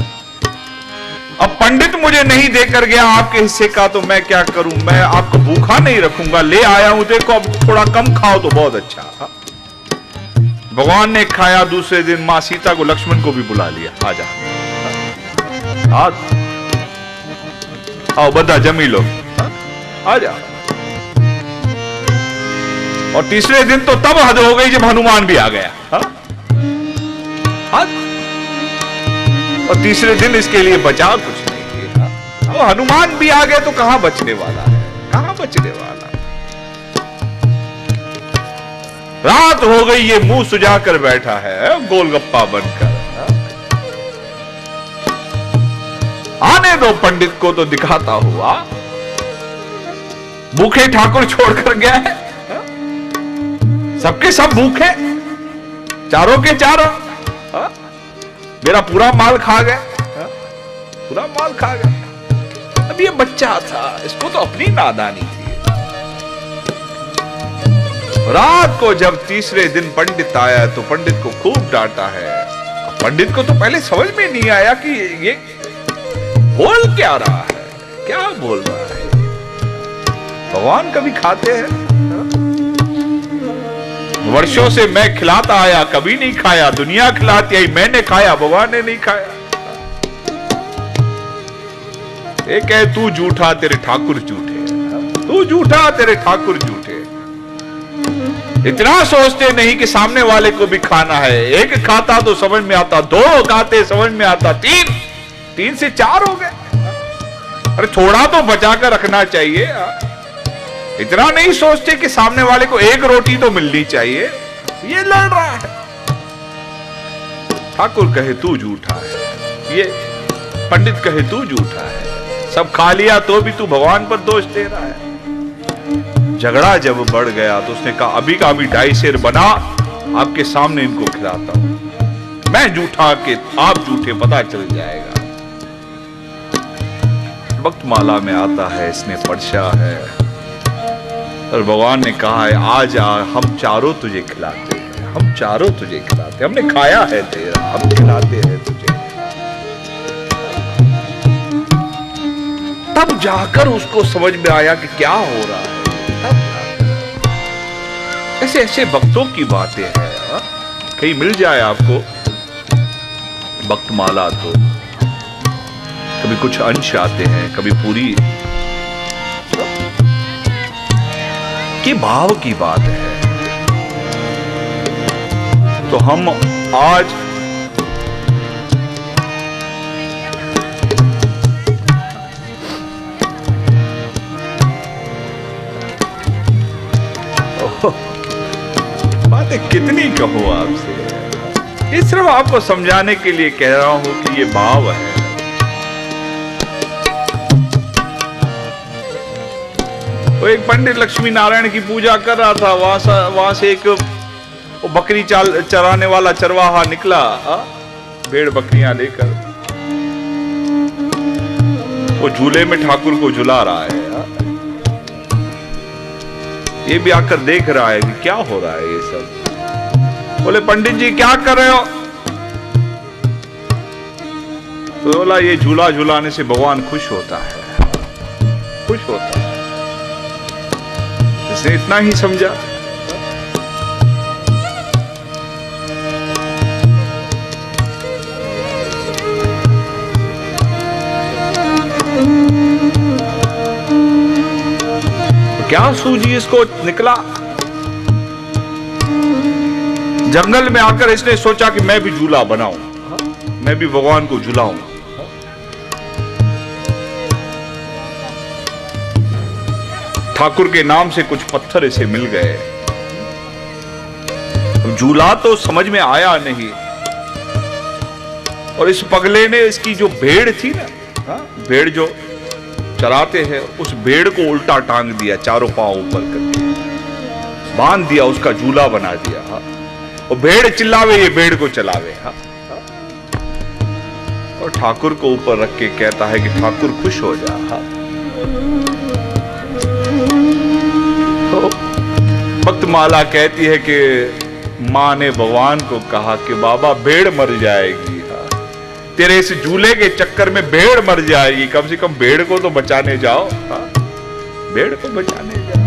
S1: अब पंडित मुझे नहीं देकर गया आपके हिस्से का, तो मैं क्या करूं, मैं आपको भूखा नहीं रखूंगा, ले आया हूं, देखो अब थोड़ा कम खाओ तो बहुत अच्छा। भगवान ने खाया। दूसरे दिन मां सीता को, लक्ष्मण को भी बुला लिया, आजा आओ बदा जमी लो, आजा। और तीसरे दिन तो तब हद हो गई जब हनुमान भी आ गया। और तीसरे दिन इसके लिए बचा कुछ नहीं था। अब हनुमान भी आ गए तो कहां बचने वाला है, कहां बचने वाला। रात हो गई, ये मुंह सुझाकर बैठा है गोलगप्पा बनकर। आने दो पंडित को तो दिखाता हुआ। भूखे ठाकुर छोड़कर गया है, सबके सब भूखे। चारों के चारों मेरा पूरा माल खा गए, पूरा माल खा गए। अब ये बच्चा था, इसको तो अपनी नादानी थी। रात को जब तीसरे दिन पंडित आया तो पंडित को खूब डांटा है। पंडित को तो पहले समझ में नहीं आया कि ये बोल क्या रहा है, क्या बोल रहा है। भगवान कभी खाते हैं? वर्षों से मैं खिलाता आया, कभी नहीं खाया। दुनिया खिलाती आई, मैंने खाया, भगवान ने नहीं खाया। एक है तू झूठा तेरे ठाकुर झूठे, तू झूठा तेरे ठाकुर झूठे। इतना सोचते नहीं कि सामने वाले को भी खाना है। एक खाता तो समझ में आता, दो खाते समझ में आता, तीन से चार हो गए। अरे थोड़ा तो बचा कर रखना चाहिए। इतना नहीं सोचते कि सामने वाले को एक रोटी तो मिलनी चाहिए। ये लड़ रहा है। ठाकुर कहे तू झूठा है, ये पंडित कहे तू झूठा है। सब खा लिया तो भी तू भगवान पर दोष दे रहा है। झगड़ा जब बढ़ गया तो उसने कहा अभी का अभी 2.5 सेर बना, आपके सामने इनको खिलाता हूं। मैं झूठा के आप झूठे, पता चल जाएगा। वक्त माला में आता है, इसने पढ़ा है और भगवान ने कहा है आज हम चारों तुझे खिलाते हैं, हम चारों तुझे खिलाते हैं। हमने खाया है तेरा, हम खिलाते हैं तुझे। तब जाकर उसको समझ में आया कि क्या हो रहा है। ऐसे ऐसे भक्तों की बातें हैं। कहीं मिल जाए आपको भक्त माला तो कभी कुछ अंश आते हैं, कभी पूरी के भाव की बात है। तो हम आज बातें कितनी कहूं आपसे। ये सिर्फ आपको समझाने के लिए कह रहा हूं कि ये भाव है। तो एक पंडित लक्ष्मी नारायण की पूजा कर रहा था। वहां से एक बकरी चराने वाला चरवाहा निकला, भेड़ बकरियां लेकर। वो झूले में ठाकुर को झुला रहा है। ये भी आकर देख रहा है कि क्या हो रहा है ये सब। बोले पंडित जी क्या कर रहे हो? तो बोला ये झूला झुलाने से भगवान खुश होता है, खुश होता है। इसने इतना ही समझा। क्या सूझी इसको निकला? जंगल में आकर इसने सोचा कि मैं भी झूला बनाऊं, मैं भी भगवान को झुलाऊं। ठाकुर के नाम से कुछ पत्थर इसे मिल गए। झूला तो समझ में आया नहीं। और इस पगले ने इसकी जो भेड़ थी ना, भेड़ जो चराते हैं, उस भेड़ को उल्टा टांग दिया, चारों पांव ऊपर करके बांध दिया, उसका झूला बना दिया। और भेड़ चिल्लावे ये भेड़ को चलावे। और ठाकुर को ऊपर रख के कहता है कि ठाकुर खुश हो जा। तो भक्त माला कहती है कि मां ने भगवान को कहा कि बाबा भेड़ मर जाएगी, तेरे इस झूले के चक्कर में भेड़ मर जाएगी, कम से कम भेड़ को तो बचाने जाओ। भेड़ को बचाने जाओ।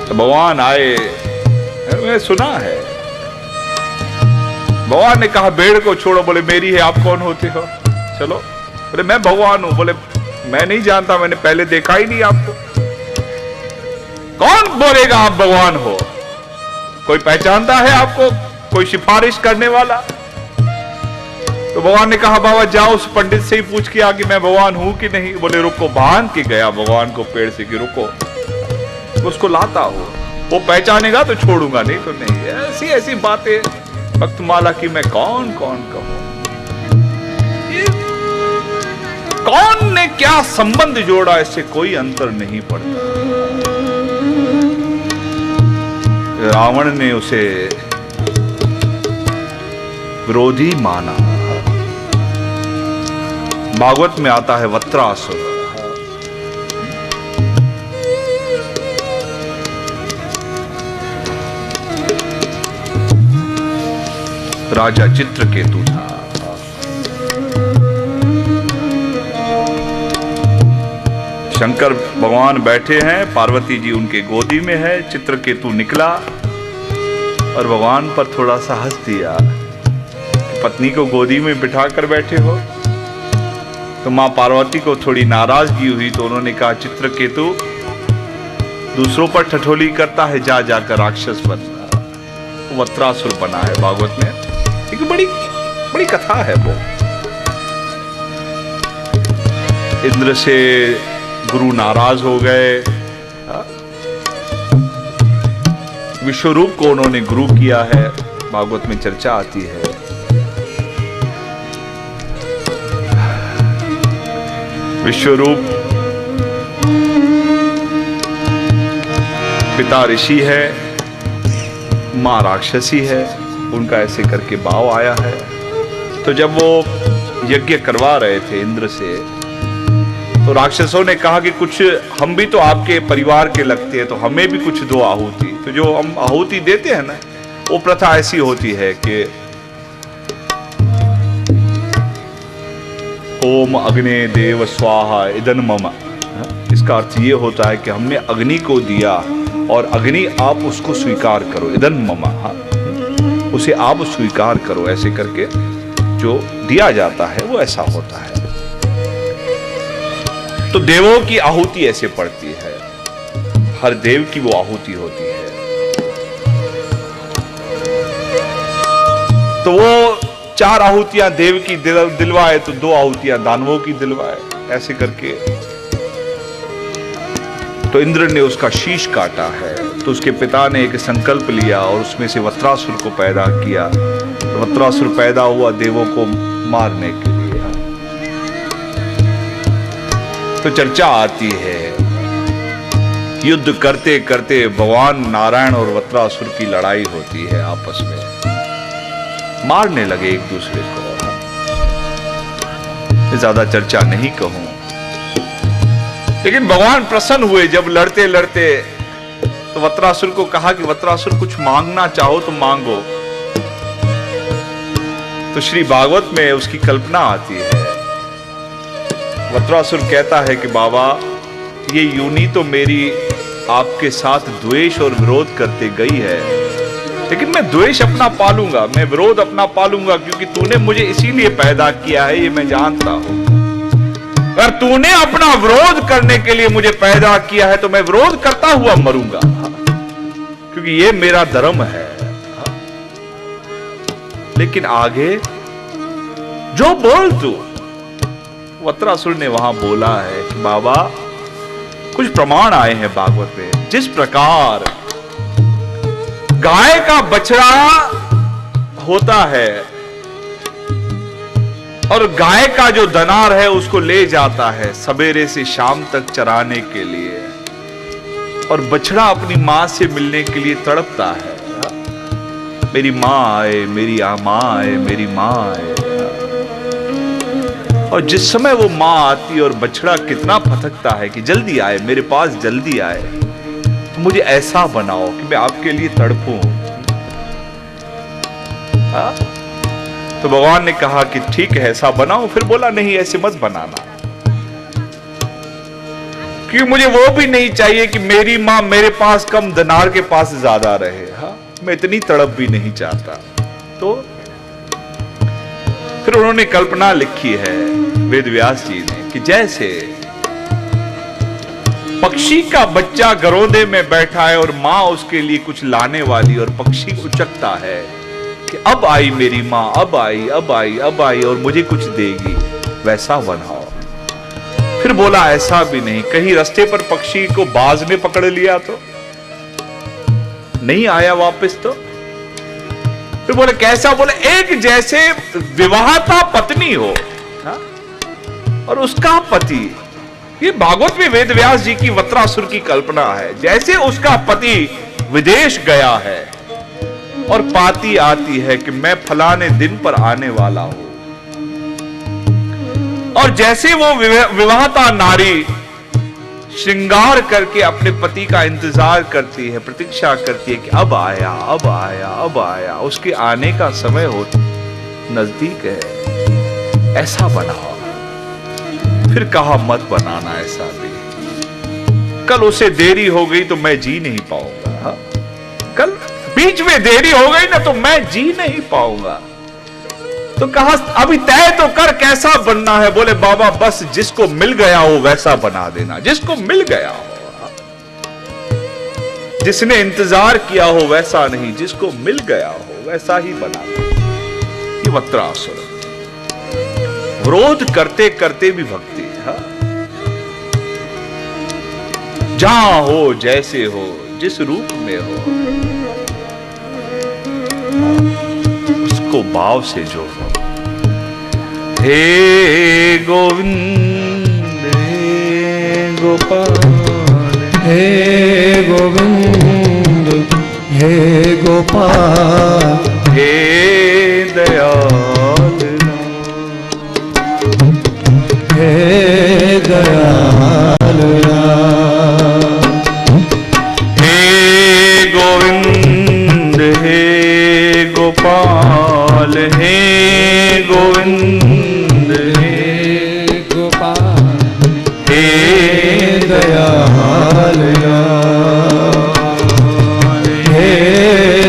S1: तो भगवान आए, मैंने सुना है। भगवान ने कहा भेड़ को छोड़ो। बोले मेरी है, आप कौन होते हो? चलो। बोले मैं भगवान हूं। बोले मैं नहीं जानता, मैंने पहले देखा ही नहीं आपको। कौन बोलेगा आप भगवान हो? कोई पहचानता है आपको? कोई सिफारिश करने वाला? तो भगवान ने कहा बाबा जाओ उस पंडित से ही पूछ के आ कि मैं भगवान हूं कि नहीं। बोले रुको। बांध के गया भगवान को पेड़ से कि रुको, उसको लाता हो, वो पहचानेगा तो छोड़ूंगा, नहीं तो नहीं। ऐसी ऐसी बातें भक्त माला की मैं कौन कौन कहूं। कौन ने क्या संबंध जोड़ा, इससे कोई अंतर नहीं पड़ता। रावण ने उसे विरोधी माना। भागवत में आता है वत्रासुर। राजा चित्रकेतु था। शंकर भगवान बैठे हैं, पार्वती जी उनके गोदी में है। चित्रकेतु निकला और भगवान पर थोड़ा सा हंस दिया कि पत्नी को गोदी में बिठा कर बैठे हो। तो मां पार्वती को थोड़ी नाराजगी हुई, तो उन्होंने कहा चित्रकेतु दूसरों पर ठठोली करता है, जा जाकर राक्षस बन। वत्रासुर बना है भागवत में। एक बड़ी बड़ी कथा है वो। इंद्र से गुरु नाराज हो गए। विश्वरूप को उन्होंने गुरु किया है, भागवत में चर्चा आती है। विश्वरूप पिता ऋषि है, मां राक्षसी है। उनका ऐसे करके भाव आया है। तो जब वो यज्ञ करवा रहे थे इंद्र से, तो राक्षसों ने कहा कि कुछ हम भी तो आपके परिवार के लगते हैं, तो हमें भी कुछ दो आहुति। तो जो हम आहुति देते हैं ना, वो प्रथा ऐसी होती है कि ओम अग्ने देव स्वाहा इदन मम। इसका अर्थ ये होता है कि हमने अग्नि को दिया और अग्नि आप उसको स्वीकार करो। इदन मम, उसे आप स्वीकार करो। ऐसे करके जो दिया जाता है वो ऐसा होता है। तो देवों की आहुति ऐसे पड़ती है, हर देव की वो आहुति होती है। तो वो 4 आहुतियां देव की दिलवाए, तो 2 आहुतियां दानवों की दिलवाए। ऐसे करके तो इंद्र ने उसका शीश काटा है। तो उसके पिता ने एक संकल्प लिया और उसमें से वत्रासुर को पैदा किया। तो वत्रासुर पैदा हुआ देवों को मारने के लिए। तो चर्चा आती है, युद्ध करते करते भगवान नारायण और वत्रासुर की लड़ाई होती है आपस में, मारने लगे एक दूसरे को। ज्यादा चर्चा नहीं कहूं, लेकिन भगवान प्रसन्न हुए जब लड़ते लड़ते। तो वत्रासुर को कहा कि वत्रासुर कुछ मांगना चाहो तो मांगो। तो श्री भागवत में उसकी कल्पना आती है। वत्रासुर कहता है कि बाबा, ये यूनी तो मेरी आपके साथ द्वेष और विरोध करते गई है, लेकिन मैं द्वेष अपना पालूंगा, मैं विरोध अपना पालूंगा, क्योंकि तूने मुझे इसीलिए पैदा किया है, ये मैं जानता हूं। अगर तूने अपना विरोध करने के लिए मुझे पैदा किया है, तो मैं विरोध करता हुआ मरूंगा, क्योंकि ये मेरा धर्म है। लेकिन आगे जो बोल तू। वत्रासुर ने वहां बोला है कि बाबा, कुछ प्रमाण आए हैं भागवत में। जिस प्रकार गाय का बछड़ा होता है और गाय का जो दनार है उसको ले जाता है सवेरे से शाम तक चराने के लिए, और बछड़ा अपनी मां से मिलने के लिए तड़पता है, मेरी मां आए, मेरी मां आए, मेरी मां आए। और जिस समय वो मां आती और बछड़ा कितना फटकता है कि जल्दी आए, मेरे पास जल्दी आए, तो मुझे ऐसा बनाओ कि मैं आपके लिए तड़पूं। तो भगवान ने कहा कि ठीक है, ऐसा बनाओ। फिर बोला नहीं, ऐसे मत बनाना, क्योंकि मुझे वो भी नहीं चाहिए कि मेरी मां मेरे पास कम, दनार के पास ज्यादा रहे। मैं इतनी तड़प भी नहीं चाहता। तो फिर उन्होंने कल्पना लिखी है वेद व्यास जी ने कि जैसे पक्षी का बच्चा गरोदे में बैठा है और मां उसके लिए कुछ लाने वाली, और पक्षी उचकता है कि अब आई मेरी मां, अब आई, अब आई, अब आई, और मुझे कुछ देगी, वैसा बनाओ। फिर बोला ऐसा भी नहीं, कहीं रास्ते पर पक्षी को बाज ने पकड़ लिया तो नहीं आया वापस। तो फिर बोले कैसा? बोले एक जैसे विवाहता पत्नी हो और उसका पति। ये भागवत में वेद व्यास जी की वत्रासुर की कल्पना है। जैसे उसका पति विदेश गया है और पाती आती है कि मैं फलाने दिन पर आने वाला हूं, और जैसे वो विवाहता नारी श्रृंगार करके अपने पति का इंतजार करती है, प्रतीक्षा करती है कि अब आया, अब आया, अब आया, उसके आने का समय हो नजदीक है, ऐसा बनाओ। फिर कहा मत बनाना ऐसा भी, कल उसे देरी हो गई तो मैं जी नहीं पाऊंगा, हा? कल बीच में देरी हो गई ना तो मैं जी नहीं पाऊंगा। तो कहा अभी तय तो कर कैसा बनना है। बोले बाबा बस जिसको मिल गया हो वैसा बना देना, जिसको मिल गया हो, जिसने इंतजार किया हो वैसा नहीं, जिसको मिल गया हो वैसा ही बना देना। ये वक्रासुर विरोध करते करते भी भक्ति है। जहां हो जैसे हो जिस रूप में हो उसको भाव से जोड़ो। हे गोविंद हे गोपाल,
S2: हे गोविंद हे गोपाल,
S1: हे दयाल
S2: हे दयाल
S1: हे गोविंद हे गोपाल, हे गोविंद
S2: हे गोपाल,
S1: हे
S2: दयाल हे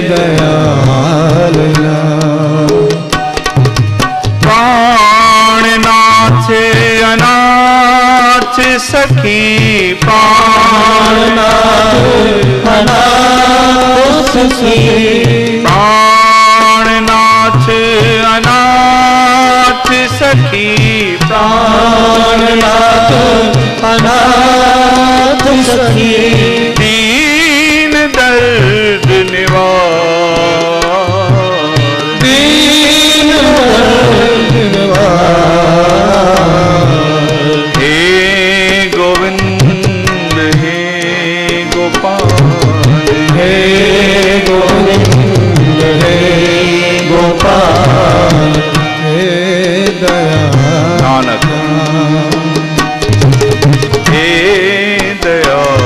S2: दयाल
S1: प्राणनाथ अनाथ सखी, प्राणनाथ
S3: अनाथ सखी,
S1: प्राणनाथ अनाथ सखी,
S3: प्राणनाथ अनाथ सखी,
S1: दीन दर्द निवार,
S2: दीन दर्द निवार,
S1: हे गोविंद हे गोपाल,
S3: हे गोविंद हे गोपाल,
S2: हे दयाल
S1: नानक हे दयाल।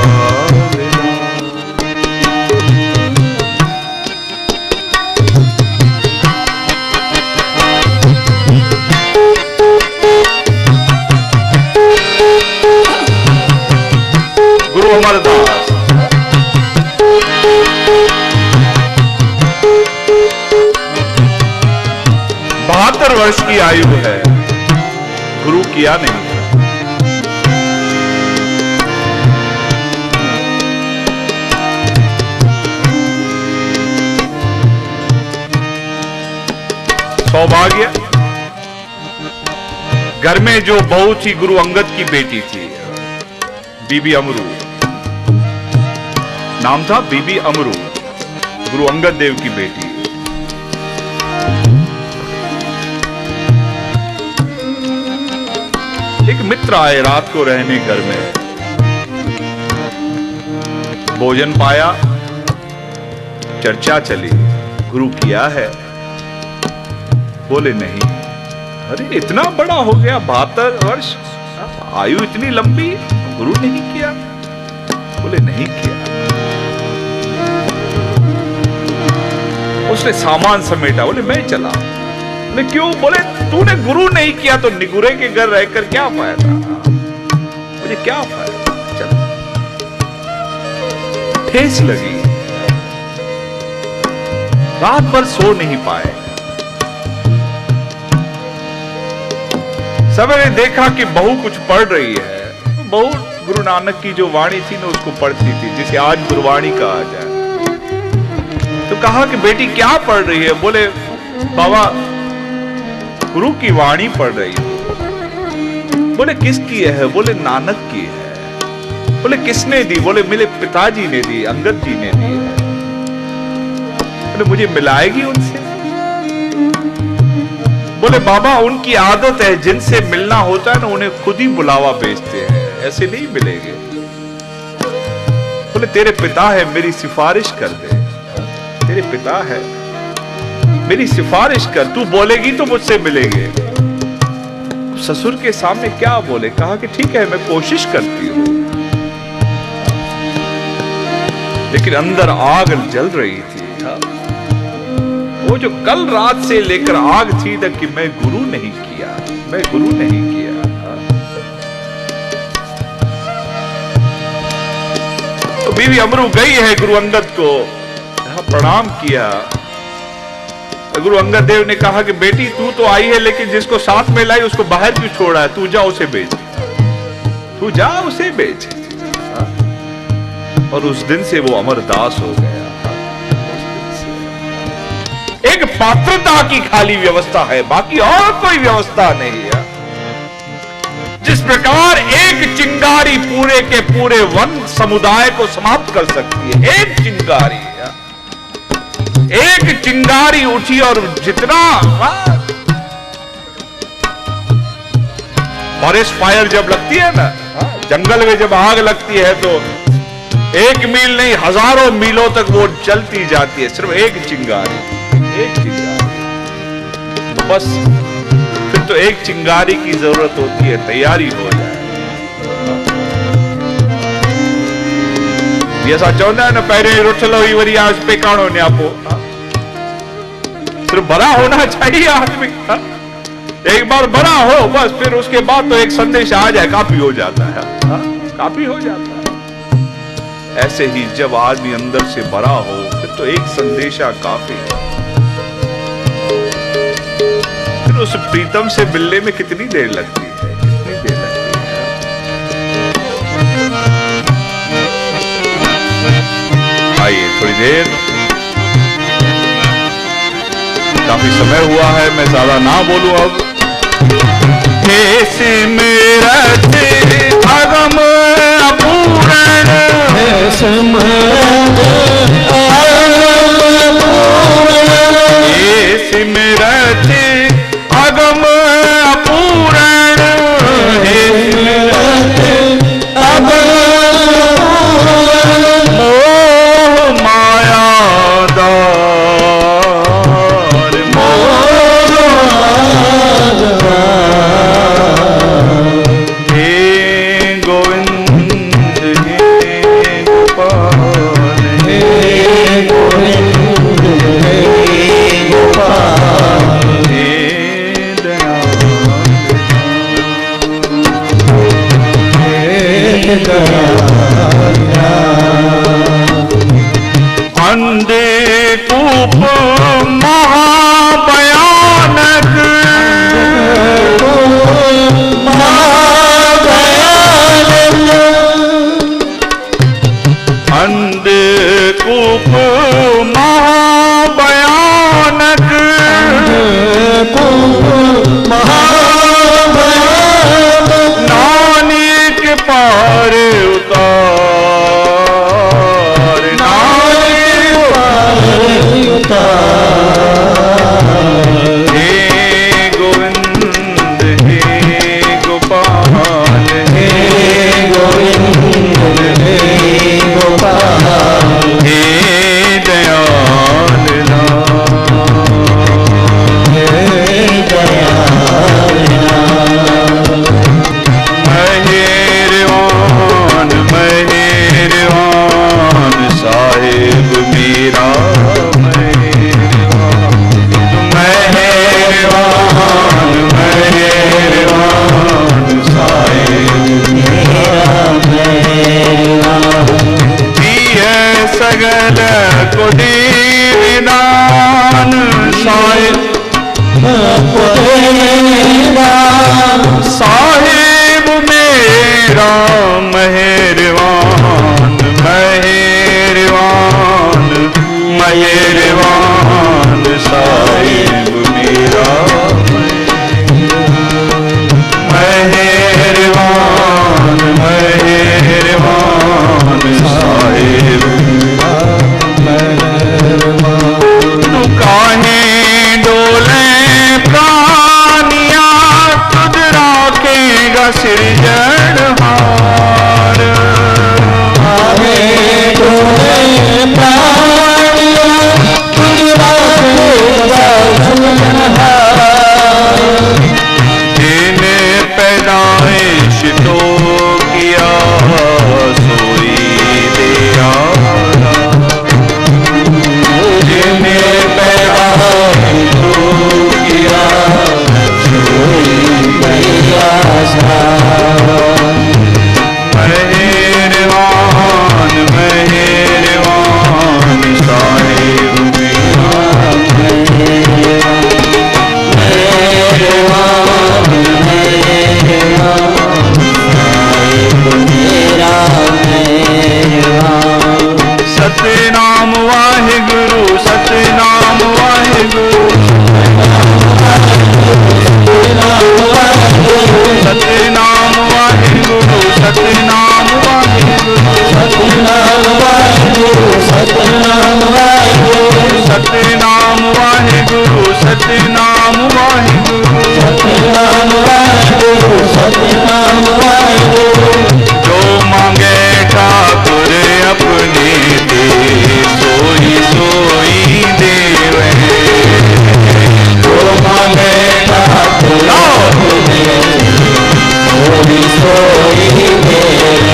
S1: गुरु अमरदास बहत्तर वर्ष की आयु है, गुरु किया नहीं था। सौभाग्य घर में जो बहू थी गुरु अंगद की बेटी थी, बीबी अमरू, नाम था बीबी अमरू, गुरु अंगद देव की बेटी। एक मित्र आए रात को रहने घर में, भोजन पाया, चर्चा चली, गुरु किया है? बोले नहीं। अरे इतना बड़ा हो गया, 72 वर्ष आयु, इतनी लंबी, गुरु नहीं किया? बोले नहीं किया। उसने सामान समेटा, बोले मैं चला। बोले क्यों? बोले तूने गुरु नहीं किया तो निगुरे के घर रहकर क्या फायदा? मुझे क्या फायदा? चला। ठेस लगी, रात भर सो नहीं पाए। सवेरे देखा कि बहू कुछ पढ़ रही है। बहू गुरु नानक की जो वाणी थी ना उसको पढ़ती थी, जिसे आज गुरुवाणी कहा जाए। तो कहा कि बेटी क्या पढ़ रही है? बोले बाबा गुरु की वाणी पढ़ रही है। बोले किसकी है? बोले नानक की है। बोले किसने दी? बोले मेरे पिताजी ने दी, अंगद जी ने दी है। बोले मुझे मिलाएगी उनसे? बोले बाबा उनकी आदत है, जिनसे मिलना होता है ना उन्हें खुद ही बुलावा भेजते हैं, ऐसे नहीं मिलेंगे। बोले तेरे पिता है, मेरी सिफारिश कर दे। तेरे पिता है, मेरी सिफारिश कर, तू बोलेगी तो मुझसे मिलेंगे। ससुर के सामने क्या बोले? कहा कि ठीक है, मैं कोशिश करती हूं। लेकिन अंदर आग जल रही थी। वो जो कल रात से लेकर आग थी तक कि मैं गुरु नहीं किया, मैं गुरु नहीं किया। तो बीवी अमरू गई है गुरु अंगद को प्रणाम किया। गुरु अंगद देव ने कहा कि बेटी तू तो आई है, लेकिन जिसको साथ में लाई उसको बाहर क्यों छोड़ा है? तू जा उसे बेच, तू जा उसे बेच। और उस दिन से वो अमरदास हो गया। एक पात्रता की खाली व्यवस्था है, बाकी और कोई व्यवस्था नहीं है। जिस प्रकार एक चिंगारी पूरे के पूरे वन समुदाय को समाप्त कर सकती है, एक चिंगारी, एक चिंगारी उठी और जितना फॉरेस्ट फायर जब लगती है ना, जंगल में जब आग लगती है तो 1 मील नहीं हजारों मीलों तक वो चलती जाती है, सिर्फ एक चिंगारी, एक चिंगारी। तो बस फिर तो एक चिंगारी की जरूरत होती है, तैयारी हो जाए। ये ऐसा चाहता है ना, पहले रुठ लो ही वरी आज पे काणो न्यापो। सिर्फ बड़ा होना चाहिए आदमी, एक बार बड़ा हो बस, फिर उसके बाद तो एक संदेश आ जाए, काफी हो जाता है, काफी हो जाता है। ऐसे ही जब आदमी अंदर से बड़ा हो फिर तो एक संदेशा काफी है। फिर उस प्रीतम से मिलने में कितनी देर लगती है, कितनी देर लगती है। आइए थोड़ी देर, काफी समय हुआ है, मैं ज्यादा ना बोलूं अब। ऐसे मेरा अगम अपूर्ण, ऐसे मेरा अगम अपूर्ण, मोह माया अंधे कूप महाभयानक, अंधे कूप महाभयानक, नानी के पार उतार, हे गोविंद हे गोपाल, हे गोविंद हे गोपाल, हे दयाल मेहरबान मेहरबान साहिब मेरा, मेहरबान मेहरबान साहिब दिए सगल को दीवान, साहिब साहिब मेरा मेहरबान मेहरबान मेहरबान साहिब मेरा, मेहरबान मेहरबान साहिब तू काहे डोले प्राणिया, तुझ राखेगा सिरजनहार,
S2: सोई मेरे।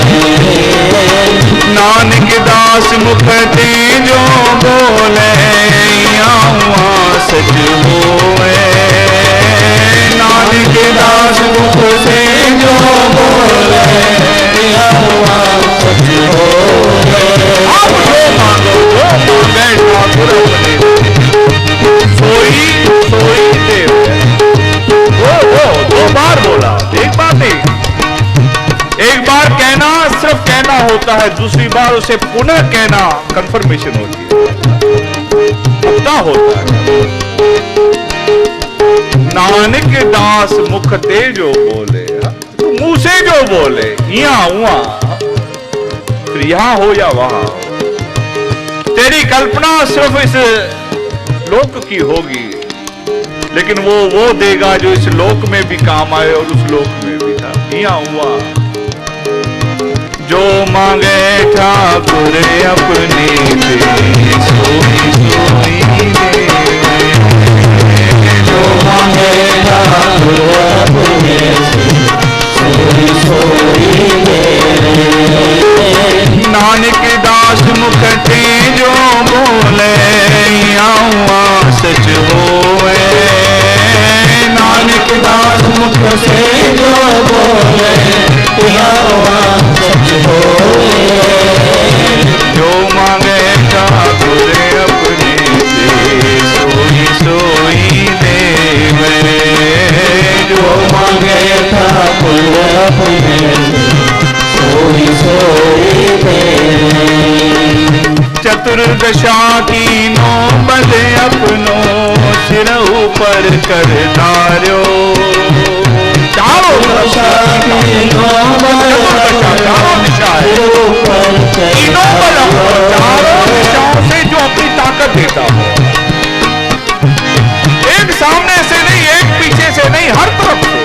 S1: नानक दास मुख ते जो बोले आवा सच होवे। नानक दास मुख से जो बोले
S2: आवा सच होवे।
S1: आप जो मांगो ठाकुर अपने सोई सोई देव। वो दो बार बोला, एक बार नहीं। एक बार कहना सिर्फ कहना होता है, दूसरी बार उसे पुनः कहना कंफर्मेशन होती है, पक्का होता है। नानक दास मुख ते जो बोले, मुंह से जो बोले, यहाँ वहां, फिर यहां हो या वहां, तेरी कल्पना सिर्फ इस लोक की होगी, लेकिन वो देगा जो इस लोक में भी काम आए और उस लोक में भी था। यहाँ हुआ जो मांगे ठाकुर अपने दे, सोई सोई दे।
S2: जो मांगे ठाकुर अपने से, सोई सोई मेरे।
S1: नानक दास मुख ते जो बोले आवा सच होवे।
S2: नानक दास मुख से जो बोले आवा सच होवे।
S1: जो मांगे ठाकुर अपने से, सोई सोई देवे।
S2: जो मांगे ठाकुर अपने से, सोई सोई मेरे।
S1: चतुर्दशा की नो बल अपनो सिर ऊपर कर धार्यो। चारों
S2: दशा तीनों बल
S1: तीनों बल चारों दिशाओं से जो अपनी ताकत देता हो, एक सामने से नहीं, एक पीछे से नहीं, हर तरफ से।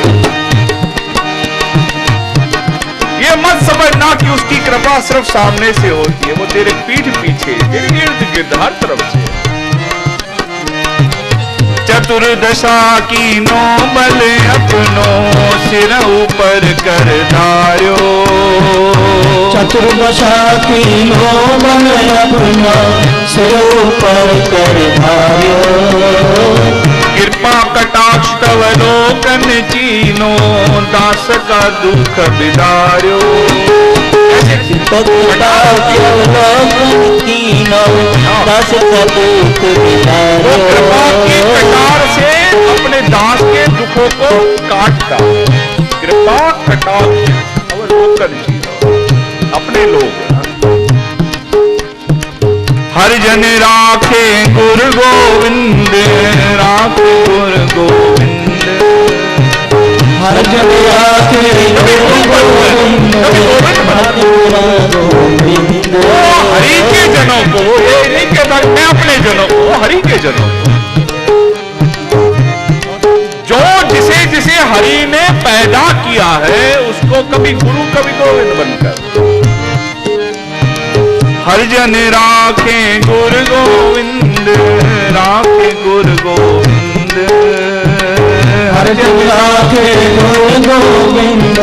S1: ये मत समझना कि उसकी कृपा सिर्फ सामने से होती है, वो तेरे पीठ पीछे, तेरे इर्द गिर्द, हर तरफ से। चतुर्दशा की नो बल अपनो सिर ऊपर कर धार्यो।
S2: चतुर्दशा तीनों बल अपनो सिर ऊपर कर धार्यो।
S1: कृपा कटाक्ष तव लोकन चीनो, दास का दुख बिदार्यो।
S2: दास का दुख बिदार्यो।
S1: कृपा की कटार से अपने दास के दुखों को काटता। कृपा कटाक्ष अवलोकन चीनो, अपने लोग। हर जन राखे गुर गोविंद, राखे गुर गोविंद।
S2: हर जन राखे गुर गोविंद, गोविंद।
S1: हरि के जनों को, ये नहीं कहता मैं अपने जनों को, हरि के जनों को, जो जिसे जिसे हरि ने पैदा किया है उसको कभी गुरु कभी गोविंद बनकर। हर जन राखे गुर गोविंद, राखे गुर गोविंद।
S2: हर जन राखे गुर गोविंद,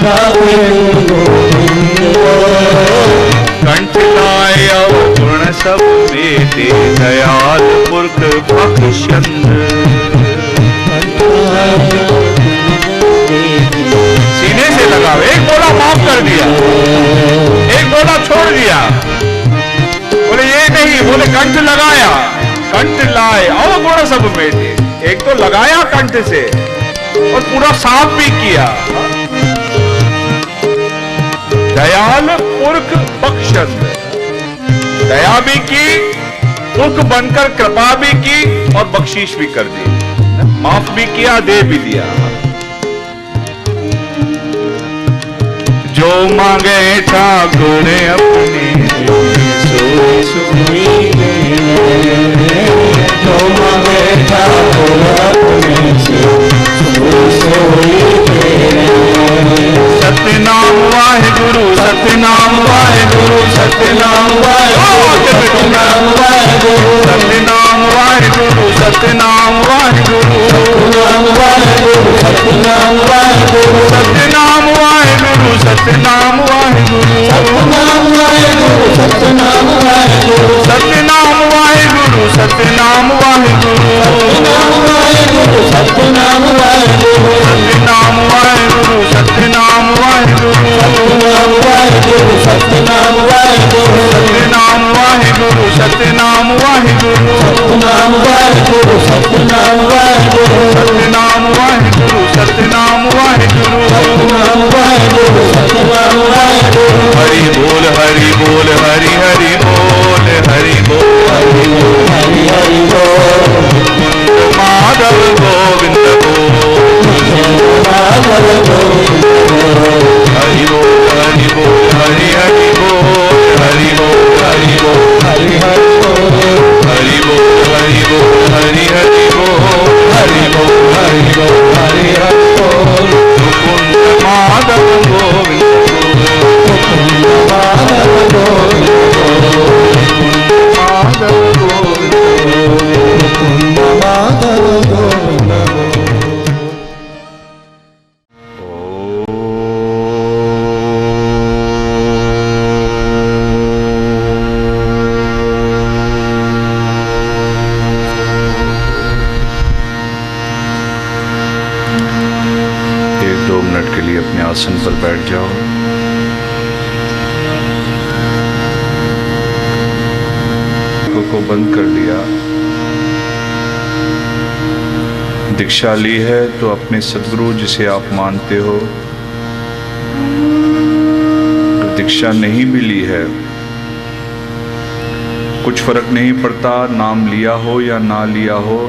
S2: राखे गुर गोविंद।
S1: कंठ लाय अवगुण सब बेटे, दयाल पुरख बख्शंद। सीने से लगाओ, एक बोला माफ कर दिया, एक बोला छोड़ दिया, बोले ये नहीं, बोले कंठ लगाया, कंठ लाए अवगुण सब बेटे। एक तो लगाया कंठ से और पूरा साफ भी किया। दयाल पुरख बख्शंद, दया भी की, पुरख बनकर कृपा भी की और बख्शीश भी कर दी, माफ भी किया, दे भी दिया। जो मांगे ठाकुर अपने,
S2: सोई सोई मेरे। जो मांगे ठाकुर अपने से, सोई सोई मेरे।
S1: सतनाम वाहिगुरु, सतनाम वाहिगुरु, सतनाम वाहिगुरु, सतनाम वाहिगुरु, सतनाम वाहिगुरु, सतनाम वाहिगुरु,
S2: सतनाम वाहिगुरु, सतनाम वाहिगुरु,
S1: सतनाम वाहिगुरु। सतनाम वाहिगुरु
S2: सतनाम वाहेगुरु सतनाम वाहेगुरु
S1: सतनाम वाहिगुरु सतनाम वाहिगुरु
S2: सतनाम वाहेगुरु
S1: सतनाम वाहिगुरु सतनाम वाहिगुरु
S2: सतनाम वाहेगुरु
S1: सतनाम वाहिगुरु सतनाम वाहिगुरु
S2: सतनाम वाहेगुरु सतनाम वाहेगुरु
S1: सतनाम वाहिगुरु सतनाम वाहिगुरु
S2: सतनाम वाहेगुरु सतनाम वाहेगुरु
S1: हरि बोल हरि बोल हरि हरि बोल हरि बोल
S2: हरि हरि बोल
S1: माधव गोविंद बोल
S2: माधव गोविंद
S1: हरि बोल हरि बोल हरि हरि बोल हरि बोल हरि बोल
S2: हरि हरि बोल
S1: हरि बोल हरि बोल हरि हरि बोल
S2: हरि बोल हरि बोल हरि हरि बोल
S1: मुकुंद माधव गोविंद
S2: मुकुंद माधव गोविंद
S1: माधव गोविंद
S2: मुकुंद माधव गोविंद
S1: एक दो मिनट के लिए अपने आसन पर बैठ जाओ। आंखों को बंद कर लिया। दीक्षा ली है तो अपने सदगुरु जिसे आप मानते हो, तो दीक्षा नहीं भी ली है, कुछ फर्क नहीं पड़ता, नाम लिया हो या ना लिया हो।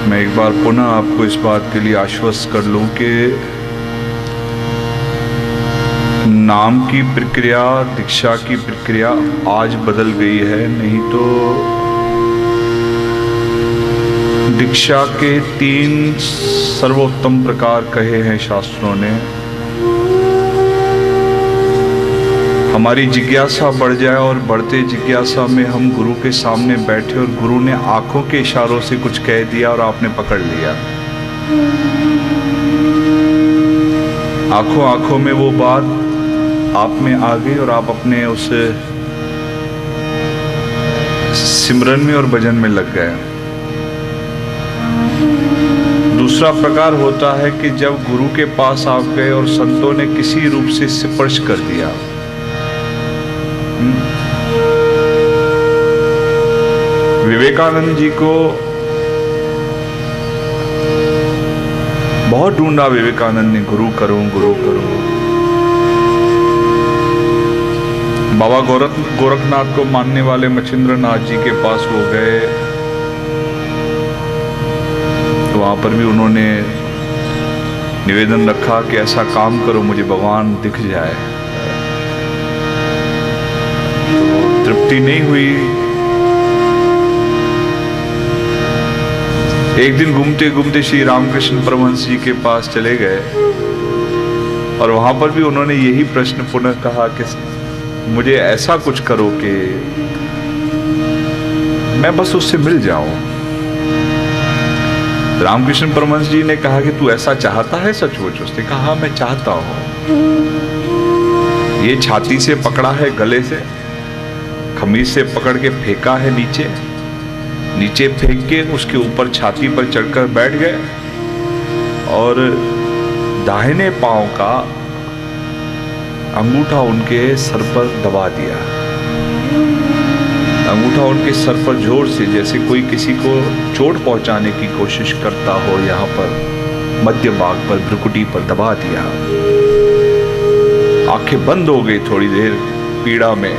S1: मैं एक बार पुनः आपको इस बात के लिए आश्वस्त कर लूं कि नाम की प्रक्रिया, दीक्षा की प्रक्रिया आज बदल गई है। नहीं तो दीक्षा के 3 सर्वोत्तम प्रकार कहे हैं शास्त्रों ने। हमारी जिज्ञासा बढ़ जाए और बढ़ते जिज्ञासा में हम गुरु के सामने बैठे और गुरु ने आंखों के इशारों से कुछ कह दिया और आपने पकड़ लिया। आंखों आंखों में वो बात आप में आ गई और आप अपने उस सिमरन में और भजन में लग गए। दूसरा प्रकार होता है कि जब गुरु के पास आप गए और संतों ने किसी रूप से स्पर्श कर दिया। विवेकानंद जी को बहुत ढूंढा विवेकानंद ने, गुरु करूं गुरु करूं। बाबा गोरखनाथ को मानने वाले मच्छिंद्र नाथ जी के पास वो गए, तो वहां पर भी उन्होंने निवेदन रखा कि ऐसा काम करो मुझे भगवान दिख जाए। तो तृप्ति नहीं हुई। एक दिन घूमते घूमते श्री रामकृष्ण परमहंस जी के पास चले गए और वहां पर भी उन्होंने यही प्रश्न पुनः कहा कि मुझे ऐसा कुछ करो कि मैं बस उससे मिल जाऊं। रामकृष्ण परमहंस जी ने कहा कि तू ऐसा चाहता है सचमुच? उसने कहा हाँ मैं चाहता हूं। ये छाती से पकड़ा है, गले से, खमीज से पकड़ के फेंका है नीचे, नीचे फेंक के उसके ऊपर छाती पर चढ़कर बैठ गए और दाहिने पांव का अंगूठा उनके सर पर दबा दिया। अंगूठा उनके सर पर जोर से, जैसे कोई किसी को चोट पहुंचाने की कोशिश करता हो, यहां पर मध्य भाग पर भ्रुकुटी पर दबा दिया। आंखें बंद हो गई थोड़ी देर पीड़ा में।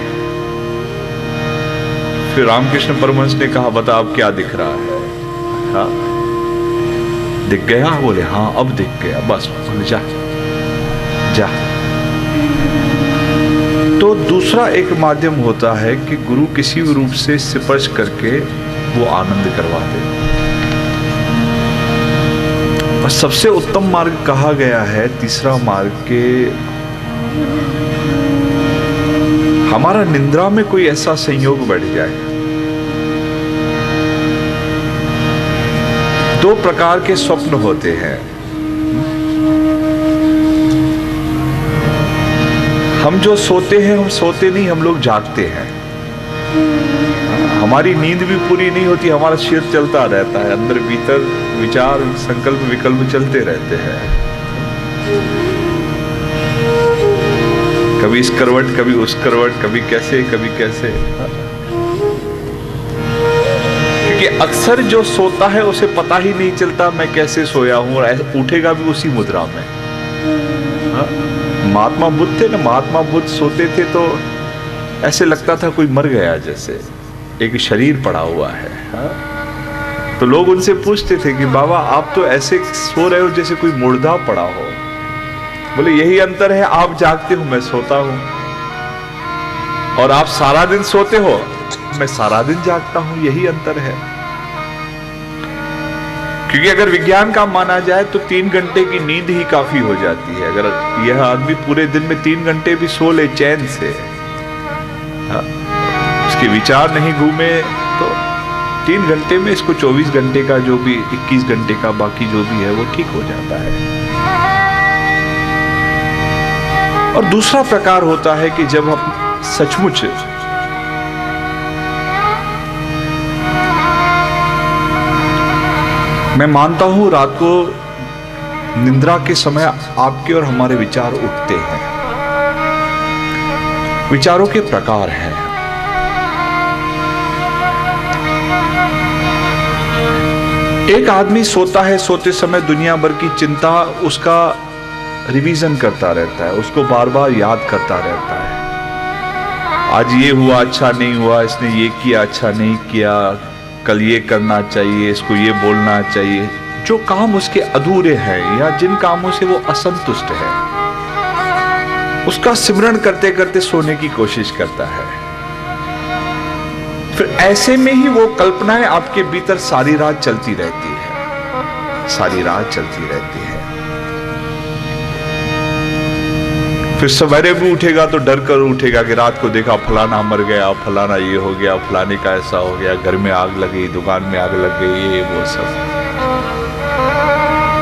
S1: फिर रामकृष्ण परमहंस ने कहा बता अब क्या दिख रहा है? हाँ दिख गया? बोले हाँ अब दिख गया। बस बोले जा जा। तो दूसरा एक माध्यम होता है कि गुरु किसी भी रूप से स्पर्श करके वो आनंद करवा दे। और सबसे उत्तम मार्ग कहा गया है, तीसरा मार्ग के हमारा निंद्रा में कोई ऐसा संयोग बढ़ जाए। 2 प्रकार के स्वप्न होते हैं। हम जो सोते हैं, हम सोते नहीं, हम लोग जागते हैं। हमारी नींद भी पूरी नहीं होती, हमारा सिर चलता रहता है, अंदर भीतर विचार संकल्प विकल्प चलते रहते हैं। कभी इस करवट, कभी उस करवट, कभी कैसे कभी कैसे। क्योंकि अक्सर जो सोता है उसे पता ही नहीं चलता मैं कैसे सोया हूं, और उठेगा भी उसी मुद्रा में। महात्मा बुद्ध थे ना, महात्मा बुद्ध सोते थे तो ऐसे लगता था कोई मर गया, जैसे एक शरीर पड़ा हुआ है। तो लोग उनसे पूछते थे कि बाबा आप तो ऐसे सो रहे हो जैसे कोई मुर्दा पड़ा हो। बोले यही अंतर है, आप जागते हो, मैं सोता हूं, और आप सारा दिन सोते हो, मैं सारा दिन जागता हूं, यही अंतर है। क्योंकि अगर विज्ञान का माना जाए तो 3 घंटे की नींद ही काफी हो जाती है। अगर यह आदमी पूरे दिन में 3 घंटे भी सो ले चैन से, उसके विचार नहीं घूमे, तो 3 घंटे में इसको 24 घंटे का जो भी 21 घंटे का बाकी जो भी है वो ठीक हो जाता है। और दूसरा प्रकार होता है कि जब हम सचमुच मैं मानता हूं रात को निद्रा के समय आपके और हमारे विचार उठते हैं। विचारों के प्रकार हैं। एक आदमी सोता है, सोते समय दुनिया भर की चिंता उसका रिवीजन करता रहता है, उसको बार बार याद करता रहता है। आज ये हुआ, अच्छा नहीं हुआ, इसने ये किया, अच्छा नहीं किया, कल ये करना चाहिए, इसको ये बोलना चाहिए। जो काम उसके अधूरे हैं या जिन कामों से वो असंतुष्ट है, उसका सिमरण करते करते सोने की कोशिश करता है। फिर ऐसे में ही वो कल्पनाएं आपके भीतर सारी रात चलती रहती है, सारी रात चलती रहती है। फिर सवेरे भी उठेगा तो डर कर उठेगा कि रात को देखा फलाना मर गया, फलाना ये हो गया, फलाने का ऐसा हो गया, घर में आग लगी, दुकान में आग लग गई, ये वो सब,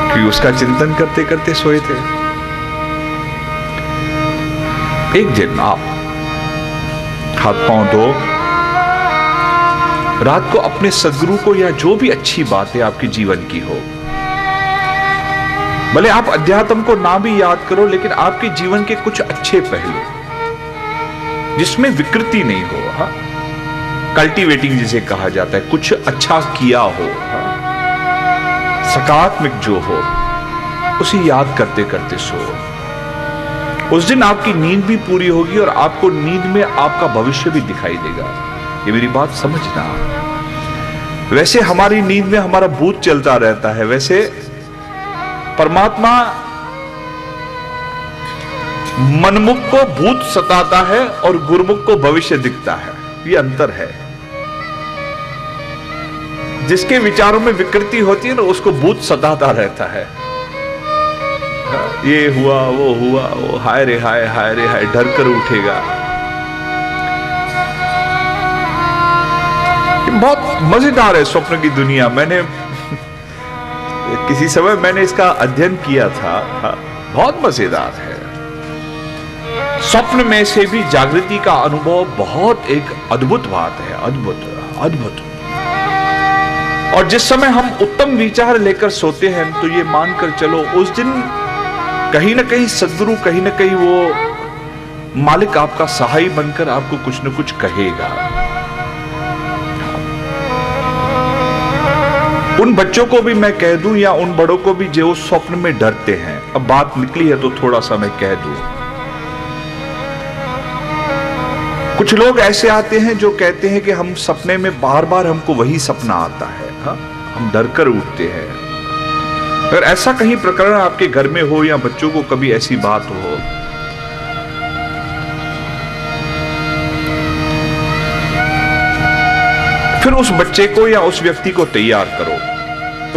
S1: क्योंकि उसका चिंतन करते करते सोए थे। एक दिन आप हाथ पांव धो, रात को अपने सदगुरु को या जो भी अच्छी बातें आपके जीवन की हो, भले आप अध्यात्म को ना भी याद करो, लेकिन आपके जीवन के कुछ अच्छे पहलू जिसमें विकृति नहीं हो, कल्टीवेटिंग जिसे कहा जाता है, कुछ अच्छा किया हो, सकारात्मक जो हो, उसे याद करते करते सो। उस दिन आपकी नींद भी पूरी होगी और आपको नींद में आपका भविष्य भी दिखाई देगा। ये मेरी बात समझना। वैसे हमारी नींद में हमारा भूत चलता रहता है, वैसे परमात्मा मनमुख को भूत सताता है और गुरुमुख को भविष्य दिखता है। ये अंतर है। जिसके विचारों में विकृति होती है ना, उसको भूत सताता रहता है। ये हुआ, वो हाय रे हाय, हाय रे हाय, डर कर उठेगा। बहुत मजेदार है स्वप्न की दुनिया। मैंने किसी समय मैंने इसका अध्ययन किया था, बहुत मजेदार है। स्वप्न में से भी जागृति का अनुभव बहुत एक अद्भुत बात है, अद्भुत अद्भुत। और जिस समय हम उत्तम विचार लेकर सोते हैं, तो ये मानकर चलो उस दिन कहीं ना कहीं सद्गुरु, कहीं ना कहीं वो मालिक आपका सहाय बनकर आपको कुछ न कुछ कहेगा। उन बच्चों को भी मैं कह दूं या उन बड़ों को भी जो स्वप्न में डरते हैं, अब बात निकली है तो थोड़ा सा मैं कह दूं। कुछ लोग ऐसे आते हैं जो कहते हैं कि हम सपने में बार बार हमको वही सपना आता है, हम डर कर उठते हैं। अगर ऐसा कहीं प्रकरण आपके घर में हो या बच्चों को कभी ऐसी बात हो, फिर उस बच्चे को या उस व्यक्ति को तैयार करो।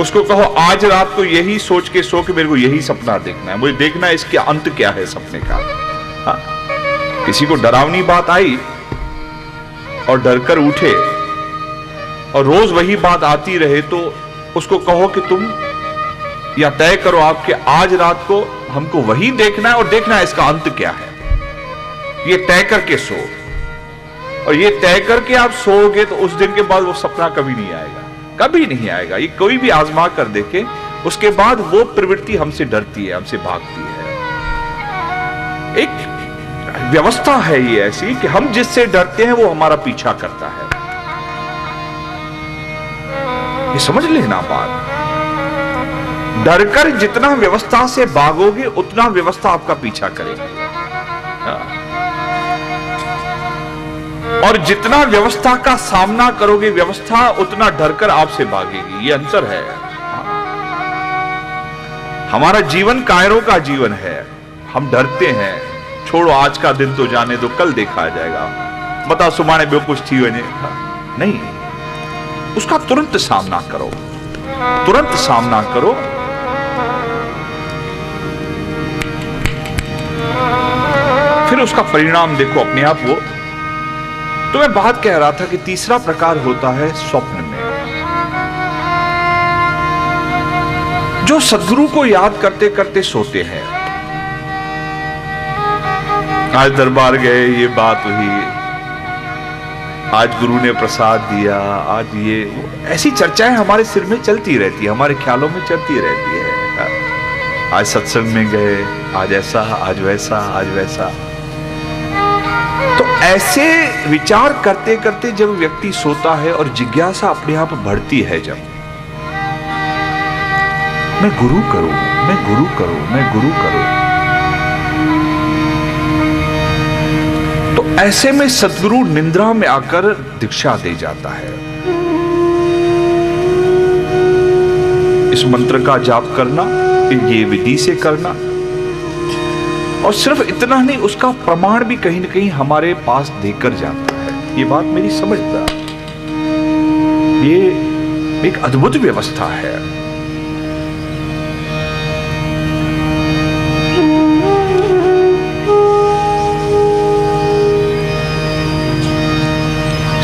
S1: उसको कहो आज रात को यही सोच के सो कि मेरे को यही सपना देखना है, मुझे देखना है इसके अंत क्या है सपने का। किसी को डरावनी बात आई और डरकर उठे और रोज वही बात आती रहे, तो उसको कहो कि तुम या तय करो आपके आज रात को हमको वही देखना है और देखना है इसका अंत क्या है। ये तय करके सो, और ये तय करके आप सोओगे तो उस दिन के बाद वो सपना कभी नहीं आएगा, कभी नहीं आएगा। ये कोई भी आजमा कर देखे, उसके बाद वो प्रवृत्ति हमसे डरती है, हमसे भागती है। एक व्यवस्था है ये ऐसी कि हम जिससे डरते हैं वो हमारा पीछा करता है। ये समझ लेना बात। डरकर जितना व्यवस्था से भागोगे उतना व्यवस्था आपका पीछा करेगी, और जितना व्यवस्था का सामना करोगे व्यवस्था उतना डरकर आपसे भागेगी। ये अंतर है। हमारा जीवन कायरों का जीवन है। हम डरते हैं, छोड़ो आज का दिन तो जाने दो, कल देखा जाएगा, बता सुमाने बेवकुछ थी नहीं, उसका तुरंत सामना करो, तुरंत सामना करो। फिर उसका परिणाम देखो अपने आप। वो तो मैं बात कह रहा था कि तीसरा प्रकार होता है स्वप्न में, जो सदगुरु को याद करते करते सोते हैं। आज दरबार गए, ये बात हुई, आज गुरु ने प्रसाद दिया, आज ये ऐसी चर्चाएं हमारे सिर में चलती रहती है, हमारे ख्यालों में चलती रहती है। आज सत्संग में गए, आज ऐसा, आज वैसा, आज वैसा। तो ऐसे विचार करते करते जब व्यक्ति सोता है और जिज्ञासा अपने आप बढ़ती है, जब मैं गुरु करूं, मैं गुरु करूं, मैं गुरु करूं, तो ऐसे में सद्गुरु निद्रा में आकर दीक्षा दे जाता है। इस मंत्र का जाप करना, ये विधि से करना, और सिर्फ इतना नहीं, उसका प्रमाण भी कहीं न कहीं हमारे पास देकर जाता है। ये बात मेरी समझता, ये एक अद्भुत व्यवस्था है।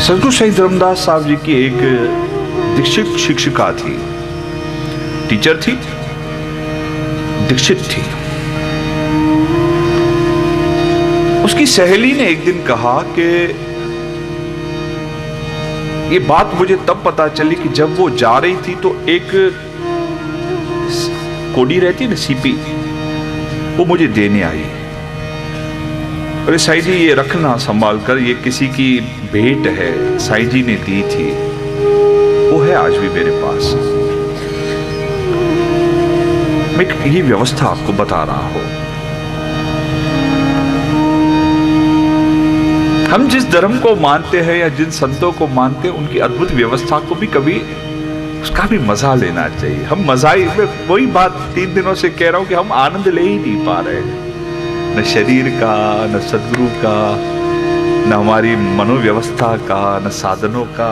S1: सद्गुरु शहीद धर्मदास साहब जी की एक दीक्षित शिक्षिका थी, टीचर थी, दीक्षित थी। उसकी सहेली ने एक दिन कहा कि ये बात मुझे तब पता चली कि जब वो जा रही थी तो एक कोडी रहती है ना, सीपी, वो मुझे देने आई। अरे साईं जी ये रखना संभाल कर, ये किसी की भेंट है, साईं जी ने दी थी, वो है आज भी मेरे पास। मैं ये व्यवस्था आपको बता रहा हूं। हम जिस धर्म को मानते हैं या जिन संतों को मानते हैं, उनकी अद्भुत व्यवस्था को भी कभी उसका भी मजा लेना चाहिए। हम मजा ही, वही बात 3 दिनों से कह रहा हूं कि हम आनंद ले ही नहीं पा रहे, न शरीर का, न सद्गुरु का, न हमारी मनोव्यवस्था का, न साधनों का,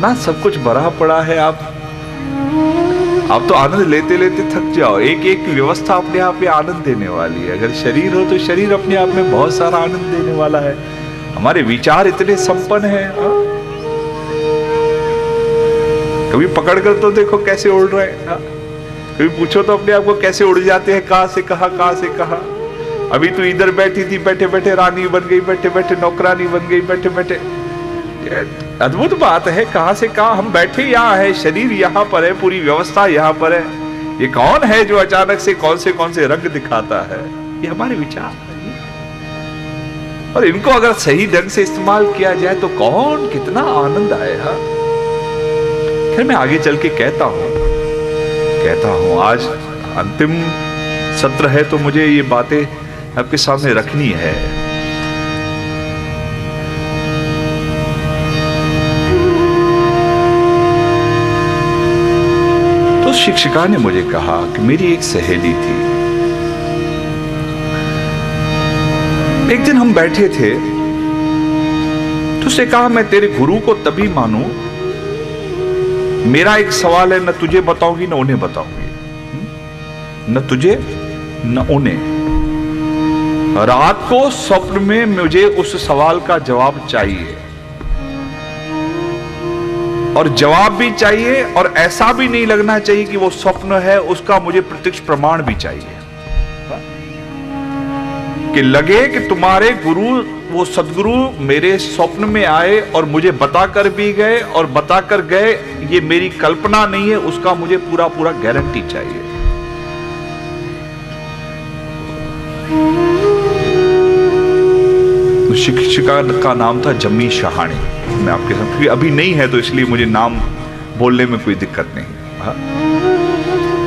S1: ना सब कुछ भरा पड़ा है। आप तो आनंद लेते लेते थक जाओ। एक एक व्यवस्था अपने आप में आनंद देने वाली है। अगर शरीर हो तो शरीर अपने आप में बहुत सारा आनंद देने वाला है। हमारे विचार इतने संपन्न हैं, कभी पकड़कर तो देखो कैसे उड़ रहे हैं, कभी पूछो तो अपने आप को कैसे उड़ जाते हैं, कहां से कहां, कहां से कहां। अभी तो इधर बैठी थी, बैठे बैठे रानी बन गई, बैठे बैठे नौकरानी बन गई, बैठे बैठे। अद्भुत बात है, कहां से कहां हम बैठे यहाँ है, शरीर यहाँ पर है, पूरी व्यवस्था यहाँ पर है। ये कौन है जो अचानक से कौन से रंग दिखाता है? ये हमारे विचार है, और इनको अगर सही ढंग से इस्तेमाल किया जाए तो कौन कितना आनंद आएगा। फिर मैं आगे चल के कहता हूं आज अंतिम सत्र है तो मुझे ये बातें आपके सामने रखनी है। तो शिक्षिका ने मुझे कहा कि मेरी एक सहेली थी, एक दिन हम बैठे थे तो उसने कहा मैं तेरे गुरु को तभी मानूं, मेरा एक सवाल है, न तुझे बताऊंगी न उन्हें बताऊंगी, न तुझे न उन्हें। रात को स्वप्न में मुझे उस सवाल का जवाब चाहिए, और जवाब भी चाहिए, और ऐसा भी नहीं लगना चाहिए कि वो स्वप्न है, उसका मुझे प्रत्यक्ष प्रमाण भी चाहिए। कि लगे कि तुम्हारे गुरु, वो सदगुरु मेरे स्वप्न में आए और मुझे बताकर भी गए और बताकर गए, ये मेरी कल्पना नहीं है, उसका मुझे पूरा पूरा गारंटी चाहिए। शिक्षिका का नाम था जम्मी शाहानी। मैं आपके साथ, क्योंकि अभी नहीं है तो इसलिए मुझे नाम बोलने में कोई दिक्कत नहीं। हाँ,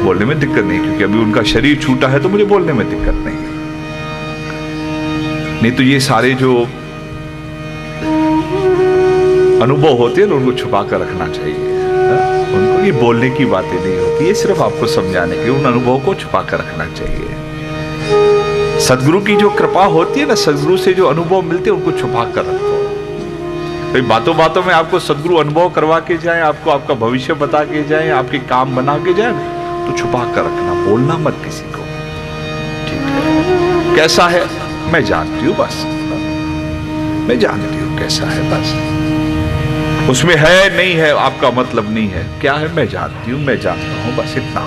S1: बोलने में दिक्कत नहीं, क्योंकि अभी उनका शरीर छूटा है तो मुझे बोलने में दिक्कत नहीं। नहीं तो ये सारे जो अनुभव होते हैं उनको छुपा कर रखना चाहिए। उनको ये बोलने की बातें नहीं होती, ये सिर्फ आपको समझाने के, उन अनुभव को छुपा कर रखना चाहिए। सदगुरु की जो कृपा होती है ना, सदगुरु से जो अनुभव मिलते हैं उनको छुपा कर रखो। तो बातों बातों में आपको सदगुरु अनुभव करवा के जाए, आपको आपका भविष्य बता के जाए, आपके काम बना के जाए, तो छुपा कर रखना, बोलना मत किसी को। ठीक है, कैसा है मैं जानती हूँ, बस मैं जानती हूँ कैसा है, बस उसमें है नहीं है आपका मतलब नहीं है, क्या है मैं जानती हूँ, मैं जानता हूँ, बस इतना।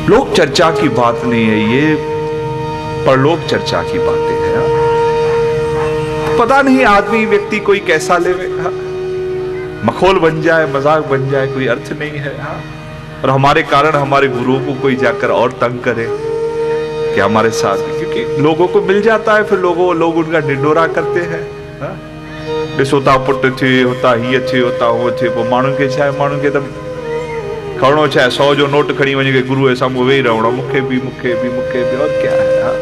S1: लोक चर्चा की बात नहीं है ये, परलोक चर्चा की बातें हैं। पता नहीं आदमी व्यक्ति कोई कैसा लेवे, मखौल बन जाए, मजाक बन जाए, कोई अर्थ नहीं है। और हमारे कारण हमारे गुरुओं को कोई जाकर और तंग करे कि हमारे साथ, क्योंकि लोगों को मिल जाता है, फिर लोग उनका निडोरा करते हैं। होता पुट थे, होता ही अच्छे, होता वो थे, वो माण्हू के छा है, माण्हू के तब खड़ो छा 100 जो नोट खड़ी वञे के गुरु ऐसा मुंह वेही रहणो, मुखे भी और क्या है। हाँ,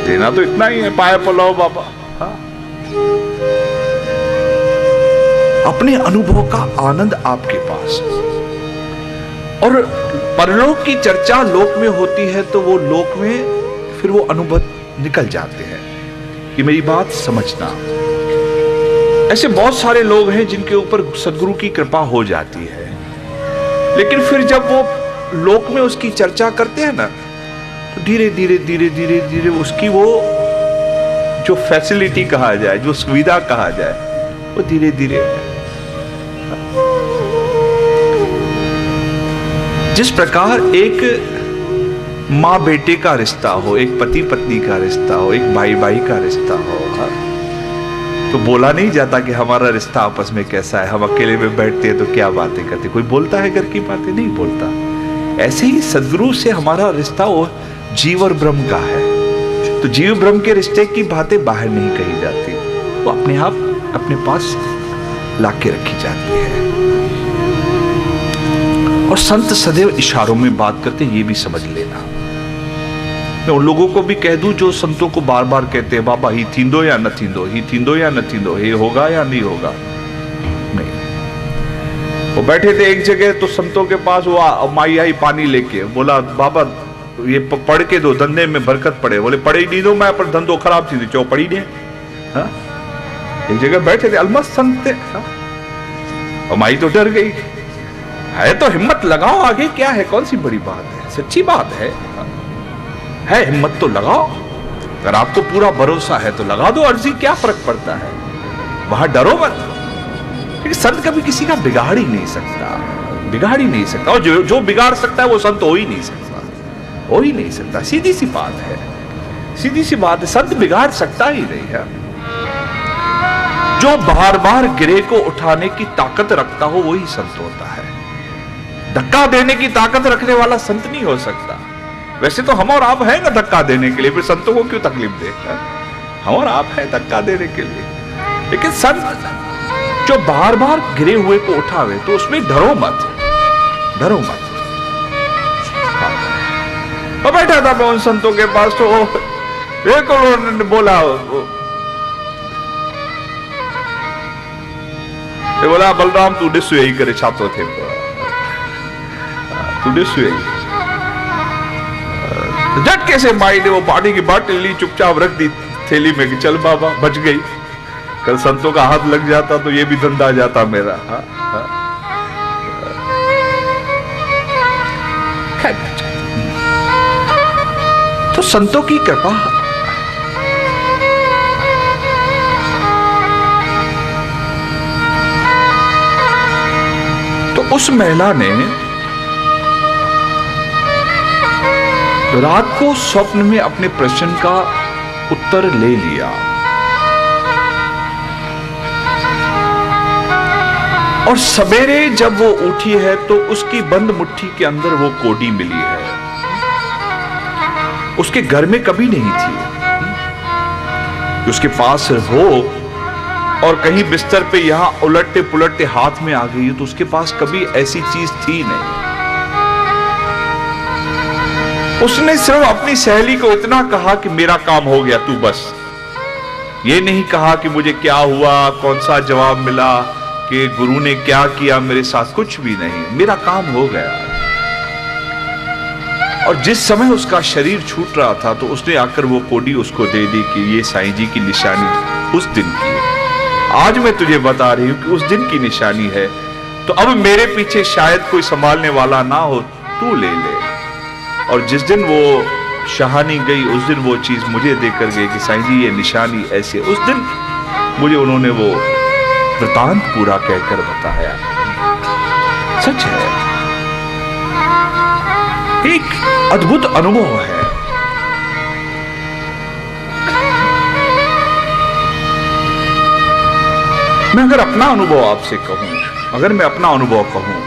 S1: देना तो इतना ही है, पाए पलाओ बाबा। हाँ, अपने अनुभव का आनंद आपके पास, और परलोक की चर्चा लोक में होती है तो वो लोक में फिर वो अनुभव निकल जाते हैं। कि मेरी बात समझना, ऐसे बहुत सारे लोग हैं जिनके ऊपर सदगुरु की कृपा हो जाती है, लेकिन फिर जब वो लोक में उसकी चर्चा करते हैं ना, तो धीरे धीरे उसकी वो जो फैसिलिटी कहा जाए, जो सुविधा कहा जाए, वो धीरे धीरे, जिस प्रकार एक माँ बेटे का रिश्ता हो, एक पति पत्नी का रिश्ता हो, एक भाई भाई का रिश्ता हो, तो बोला नहीं जाता कि हमारा रिश्ता आपस में कैसा है। हम अकेले में बैठते हैं तो क्या बातें करते, कोई बोलता है घर की बातें, नहीं बोलता। ऐसे ही सदगुरु से हमारा रिश्ता वो जीव और ब्रह्म का है, तो जीव ब्रह्म के रिश्ते की बातें बाहर नहीं कही जाती, वो अपने आप अपने पास लाके रखी जाती है। और संत सदैव इशारों में बात करते, ये भी समझ लेना। मैं उन लोगों को भी कह दूं जो संतों को बार बार कहते हैं बाबा ही थींदो या न थींदो, ही थींदो या न थींदो, ये होगा या नहीं होगा। नहीं, वो बैठे थे एक जगह, तो संतों के पास वो माई आई पानी लेके, बोला बाबा ये पढ़ के दो, धंधे में बरकत पड़े। बोले पढ़े ही नहीं दो मैं, पर धंधो खराब थी चो पढ़ी नहीं। एक जगह बैठे थे, अलमस्त संत थे। और माई तो डर गई, है तो हिम्मत लगाओ, आगे क्या है, कौन सी बड़ी बात है, सच्ची बात है हिम्मत तो लगाओ, अगर आपको पूरा भरोसा है तो लगा दो अर्जी, क्या फर्क पड़ता है, वहां डरो मत। क्योंकि संत कभी किसी का बिगाड़ ही नहीं सकता, बिगाड़ ही नहीं सकता, और जो बिगाड़ सकता है वो संत हो ही नहीं सकता, हो ही नहीं सकता। सीधी सी बात है, सीधी सी बात है, संत बिगाड़ सकता ही नहीं है। जो बार बार गिरे को उठाने की ताकत रखता हो वही संत होता है, धक्का देने की ताकत रखने वाला संत नहीं हो सकता। वैसे तो हम और आप हैं ना धक्का देने के लिए, फिर संतों को क्यों तकलीफ दे, हम और आप हैं धक्का देने के लिए। लेकिन संत जो बार बार गिरे हुए को उठावे तो उसमें डरो मत, डरो मत। और बैठा था मैं उन संतों के पास, तो एक उन्होंने बोला, बोला बलराम तू डिसु यही करे छातो थे, तू डिसु यही। झटके से माई ने वो पानी की बाटली ली, चुपचाप रख दी थैली में कि चल बाबा बच गई, कल संतों का हाथ लग जाता तो ये भी धंधा जाता मेरा। तो संतों की कृपा, तो उस महिला ने रात को स्वप्न में अपने प्रश्न का उत्तर ले लिया और सवेरे जब वो उठी है तो उसकी बंद मुट्ठी के अंदर वो कोडी मिली है। उसके घर में कभी नहीं थी कि उसके पास हो, और कहीं बिस्तर पे यहां उलटते पुलटते हाथ में आ गई है, तो उसके पास कभी ऐसी चीज थी नहीं। उसने सिर्फ अपनी सहेली को इतना कहा कि मेरा काम हो गया, तू बस। ये नहीं कहा कि मुझे क्या हुआ, कौन सा जवाब मिला, कि गुरु ने क्या किया मेरे साथ, कुछ भी नहीं, मेरा काम हो गया। और जिस समय उसका शरीर छूट रहा था तो उसने आकर वो कोडी उसको दे दी कि ये साईं जी की निशानी उस दिन की है, आज मैं तुझे बता रही हूं कि उस दिन की निशानी है, तो अब मेरे पीछे शायद कोई संभालने वाला ना हो, तू ले ले। और जिस दिन वो शहानी गई उस दिन वो चीज मुझे देकर गई कि साईं जी ये निशानी ऐसे, उस दिन मुझे उन्होंने वो वृतांत पूरा कहकर बताया। सच है, एक अद्भुत अनुभव है। मैं अगर अपना अनुभव आपसे कहूं, अगर मैं अपना अनुभव कहूं,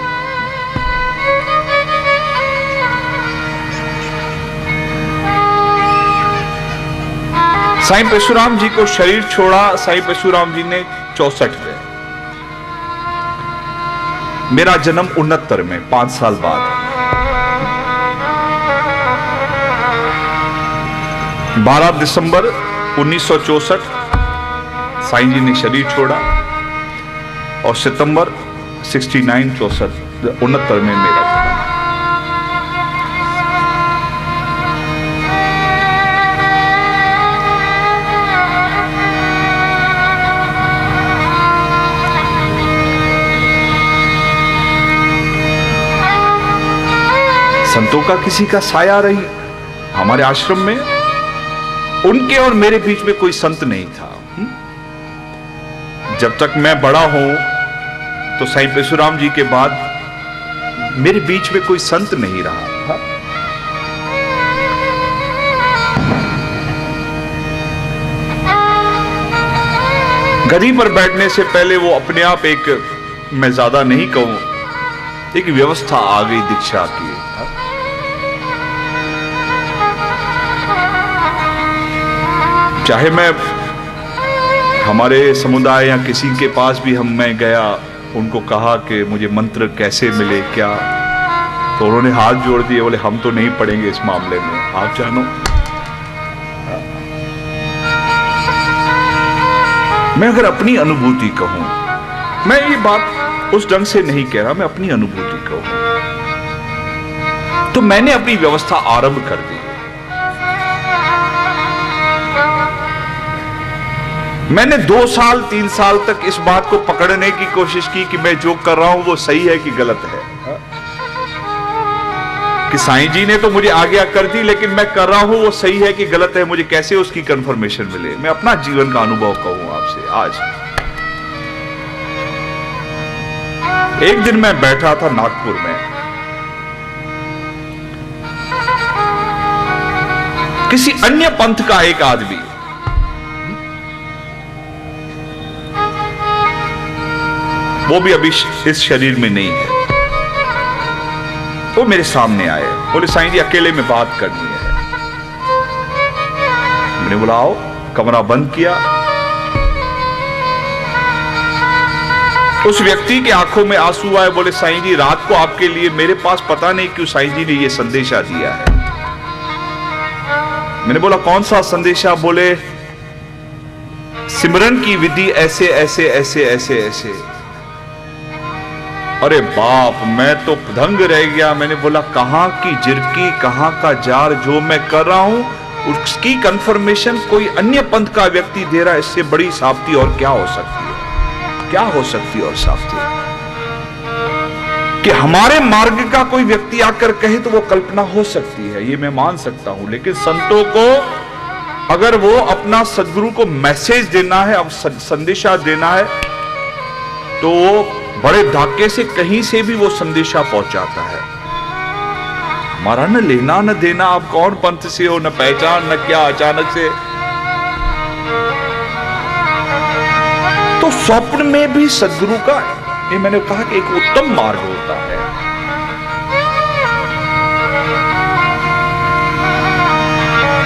S1: साईं परशुराम जी को शरीर छोड़ा साईं परशुराम जी ने 64 में, मेरा जन्म 69 में, 5 साल बाद। 12 दिसंबर 1964 साईं जी ने शरीर छोड़ा और सितंबर 69 में मेरा जन्म। संतों का किसी का साया रही हमारे आश्रम में, उनके और मेरे बीच में कोई संत नहीं था। जब तक मैं बड़ा हूं तो साईं परशुराम जी के बाद मेरे बीच में कोई संत नहीं रहा। गद्दी पर बैठने से पहले वो अपने आप एक, मैं ज्यादा नहीं कहूं, एक व्यवस्था आ गई दीक्षा की। चाहे मैं हमारे समुदाय या किसी के पास भी मैं गया, उनको कहा कि मुझे मंत्र कैसे मिले क्या, तो उन्होंने हाथ जोड़ दिए, बोले हम तो नहीं पढ़ेंगे इस मामले में, आप जानो। मैं अगर अपनी अनुभूति कहूं, मैं ये बात उस ढंग से नहीं कह रहा, मैं अपनी अनुभूति कहूं, तो मैंने अपनी व्यवस्था आरंभ कर दी। मैंने 2 साल 3 साल तक इस बात को पकड़ने की कोशिश की कि मैं जो कर रहा हूं वो सही है कि गलत है, कि साईं जी ने तो मुझे आज्ञा कर दी, लेकिन मैं कर रहा हूं वो सही है कि गलत है, मुझे कैसे उसकी कंफर्मेशन मिले। मैं अपना जीवन का अनुभव कहूं आपसे आज। एक दिन मैं बैठा था नागपुर में, किसी अन्य पंथ का एक आदमी, वो भी अभी इस शरीर में नहीं है, वो मेरे सामने आए, बोले साईं जी अकेले में बात करनी है। मैंने बोला आओ, कमरा बंद किया। उस व्यक्ति के आंखों में आंसू आए, बोले साईं जी रात को आपके लिए मेरे पास पता नहीं क्यों साईं जी ने ये संदेशा दिया है। मैंने बोला कौन सा संदेशा? बोले सिमरन की विधि ऐसे ऐसे ऐसे ऐसे ऐसे। अरे बाप, मैं तो दंग रह गया। मैंने बोला कहां की जिरकी, कहां का जार, जो मैं कर रहा हूं उसकी कंफर्मेशन कोई अन्य पंथ का व्यक्ति दे रहा है, इससे बड़ी साफ्ती और क्या हो सकती है? क्या हो सकती है और साफ्ती कि हमारे मार्ग का कोई व्यक्ति आकर कहे तो वो कल्पना हो सकती है, ये मैं मान सकता हूं। लेकिन संतों को अगर वो अपना सदगुरु को मैसेज देना है, अब संदेशा देना है, तो वो बड़े धाके से कहीं से भी वो संदेशा पहुंचाता है। हमारा न लेना न देना, आप कौन पंथ से हो, न पहचान न क्या, अचानक से। तो स्वप्न में भी सदगुरु का, ये मैंने कहा कि एक उत्तम मार्ग होता है।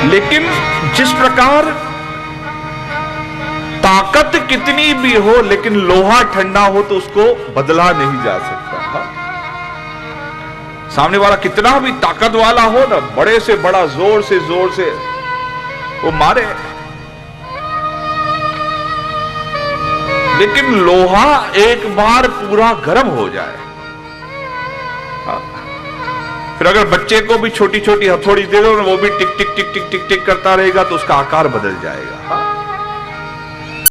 S1: लेकिन जिस प्रकार ताकत कितनी भी हो, लेकिन लोहा ठंडा हो तो उसको बदला नहीं जा सकता। सामने वाला कितना भी ताकत वाला हो ना, बड़े से बड़ा जोर से वो मारे, लेकिन लोहा एक बार पूरा गर्म हो जाए, फिर अगर बच्चे को भी छोटी छोटी हथौड़ी दे दो ना, वो भी टिक टिक टिक टिक टिक टिक करता रहेगा तो उसका आकार बदल जाएगा।